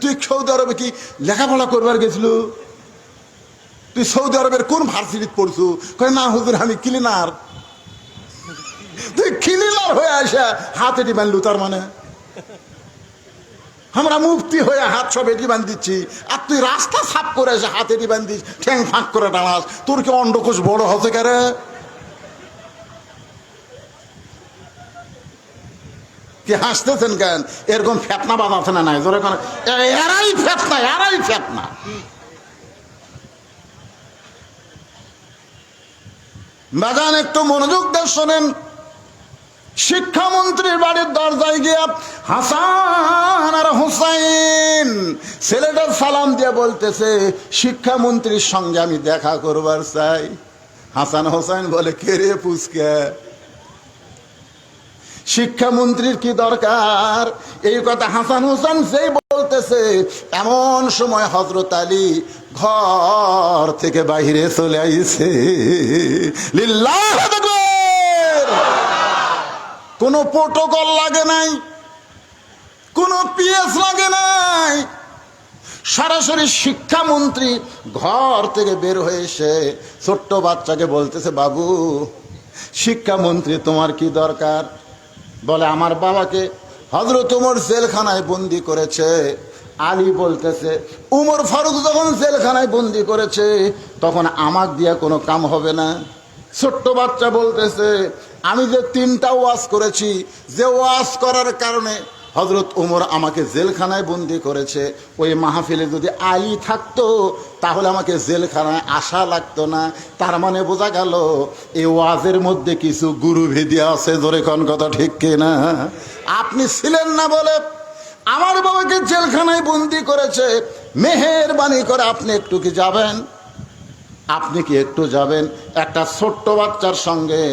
তুই সৌদি আরবে কি লেখাপড়া করবার গেছিল? তুই সৌদি আরবের কোন ভার্সিটিতে পড়ছু? কয় না হুজুর আমি ক্লিনার। তুই ক্লিনার হয়ে আসা হাতে টি বান্ধলু, তার মানে আমরা মুফতি হয়ে হাত সব এটি বান্ধিচ্ছি, আর তুই রাস্তা সাফ করে এসে হাত এটি বান্ধিস, ঠ্যাং ফাঁক করে দাঁড়াস। তোর কি অন্ডকোষ বড় হতে কারে? কি হাসতেছেন কেন? এরকম ফেতনা বাঁধাচ্ছে না নাই জোরে করে, এরাই ফেতনা, এরাই ফেতনা। বাজান একটু মনোযোগ দিয়ে শোনেন। শিক্ষামন্ত্রীর বাড়ির দরজায় গিয়া হাসান আর হুসাইন ছেলেটা সালাম দিয়ে বলতেছে, শিক্ষামন্ত্রীর সঙ্গে আমি দেখা করবার চাই। হাসান হুসাইন বলে, কে রে পুচকে, শিক্ষামন্ত্রীর কি দরকার? এই কথা হাসান হুসাইন যেই বলতেছে, এমন সময় হযরত আলী ঘর থেকে বাইরে চলে আইছে। লিল্লাহু আকবার। কোনো প্রোটোকল লাগে নাই, কোনো পিএস লাগে নাই, সরাসরি শিক্ষামন্ত্রী ঘর থেকে বের হয়ে এসে ছোট্ট বাচ্চাকে বলতেছে, বাবু শিক্ষামন্ত্রী তোমার কি দরকার? বলে, আমার বাবাকে হযরত ওমর জেলখানায় বন্দি করেছে। আলী বলতেছে, উমর ফারুক যখন জেলখানায় বন্দি করেছে তখন আমাক দিয়া কোনো কাম হবে না। ছোট্ট বাচ্চা বলতেছে, আমি যে 3টা ওয়াজ করেছি, যে ওয়াজ করার কারণে হযরত ওমর আমাকে জেলখানায় বন্দি করেছে, ওই মাহফিলে যদি আলী থাকতো তাহলে আমাকে জেলখানায় আসা লাগতো না। তার মানে বোঝা গেল এই ওয়াজের মধ্যে কিছু গুরুভেদি আছে। জোরে কোন কথা ঠিক কিনা? আপনি ছিলেন না বলে আমার বাবাকে জেলখানায় বন্দি করেছে, মেহেরবানি করে আপনি একটু কি যাবেন? আপনি কি একটু যাবেন? একটা ছোট্ট বাচ্চার সঙ্গে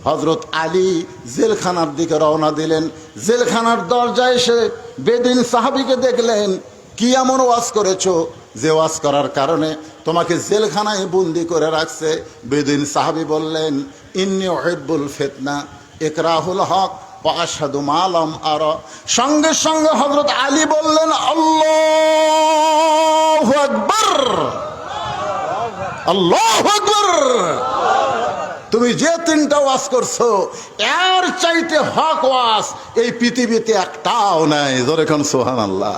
হযরত আলী জেলখানার দিকে রওনা দিলেন। জেলখানার দরজায় এসে বেদিন সাহাবীকে দেখলেন, কি এমন ওয়াজ করেছো যে ওয়াজ করার কারণে তোমাকে জেলখানায় বন্দি করে রাখছে? বেদিন সাহাবী বললেন, ইন্নী উহিব্বুল ফিতনা ইকরাহুল হক ওয়া আশহাদু মা লাম আরা। সঙ্গে সঙ্গে হযরত আলী বললেন, আল্লাহু আকবার, আল্লাহু আকবার। তুমি যে 3টা ওয়াজ করছো, এর চাইতে হক ওয়াজ এই পৃথিবীতে একটাও নাই। জোরে কোন সুবহানাল্লাহ।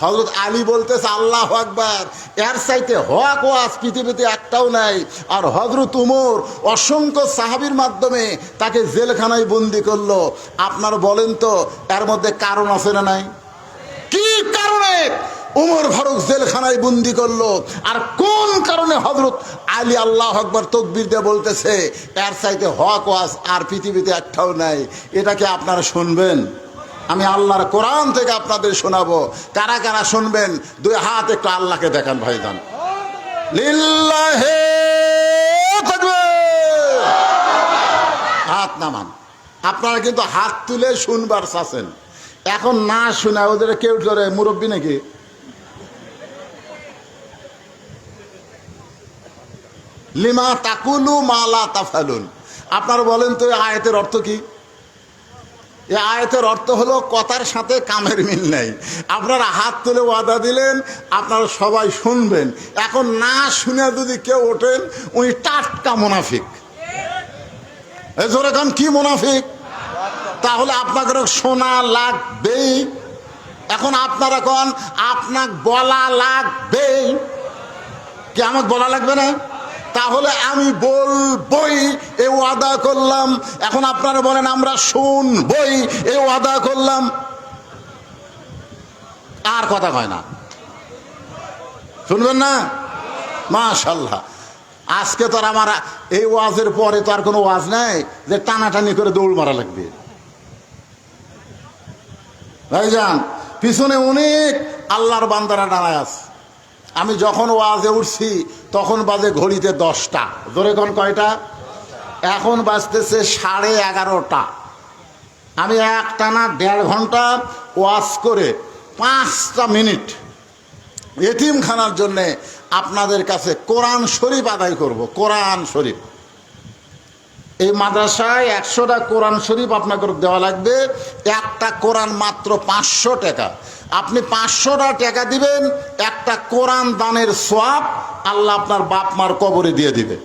হযরত আলী বলতেছে, আল্লাহু আকবার, এর চাইতে হক ওয়াজ পৃথিবীতে একটাও নাই। আর হযরত ওমর অসংখ্য সাহাবীর মাধ্যমে তাকে জেলখানায় বন্দি করলো। আপনারা বলেন তো এর মধ্যে কারণ আছে না নাই? কি কারণে ওমর ফারুক জেলখানায় বন্দি করলো, আর কোন কারণে হযরত আলী আল্লাহু আকবার তাকবীর দিয়ে বলতেছে এর চাইতে হক ওয়াজ আর পৃথিবীতে একটাও নাই? এটাকে আপনারা শুনবেন? আমি আল্লাহর কোরআন থেকে আপনাদের শোনাবো। কারা কারা শুনবেন? 2 হাত একটু আল্লাহকে দেখান ভাইজান। লিল্লাহি তাকবীর। হাত নামান। আপনারা কিন্তু হাত তুলে শুনবার চাচ্ছেন, এখন না শুনে ওদের কেউ ধরে মুরব্বী নাকি? লিমা তাকুলু মা লা তাফালুন। আপনারা বলেন তো এই আয়াতের অর্থ কি? এই আয়াতের অর্থ হলো কথার সাথে কামের মিল নাই। আপনারা হাত তুলে ওয়াদা দিলেন আপনারা সবাই শুনবেন, এখন না শুনে যদি কেউ ওঠেন উনি টাটকা মুনাফিক। এই জোরে কান, কি মুনাফিক? তাহলে আপনাদের শোনা লাগবেই। এখন আপনারা কন আপনাকে বলা লাগবেই, কি আমাকে বলা লাগবে না? তাহলে আমি বলবই, এ ওয়াদা করলাম। এখন আপনারা বলেন আমরা শুনবই, এ ওয়াদা করলাম। আর কথা কয় না, শুনবেন না? মাশাআল্লাহ। আজকে তো আর আমার এই ওয়াজের পরে তো আর কোনো ওয়াজ নাই যে টানাটানি করে দৌড় মারা লাগবে। ভাইজান, পিছনে অনেক আল্লাহর বান্দারা দাঁড়ায় আছে। আমি যখন ওয়াজে উঠছি তখন বাজে ঘড়িতে 10টা। ধরে কোন কয়টা? এখন বাজতেছে 11:30। আমি একটানা 1.5 ঘন্টা ওয়াজ করে 5টা মিনিট এতিমখানার জন্যে আপনাদের কাছে কোরআন শরীফ আদায় করব। কোরআন শরীফ এই মাদ্রাসায় 100টা কোরআন শরীফ আপনাকে দেওয়া লাগবে। একটা কোরআন মাত্র 500 টাকা। আপনি 500টা টাকা দিবেন, একটা কোরআন দানের সওয়াব আল্লাহ আপনার বাপ মার কবরে দিয়ে দিবে।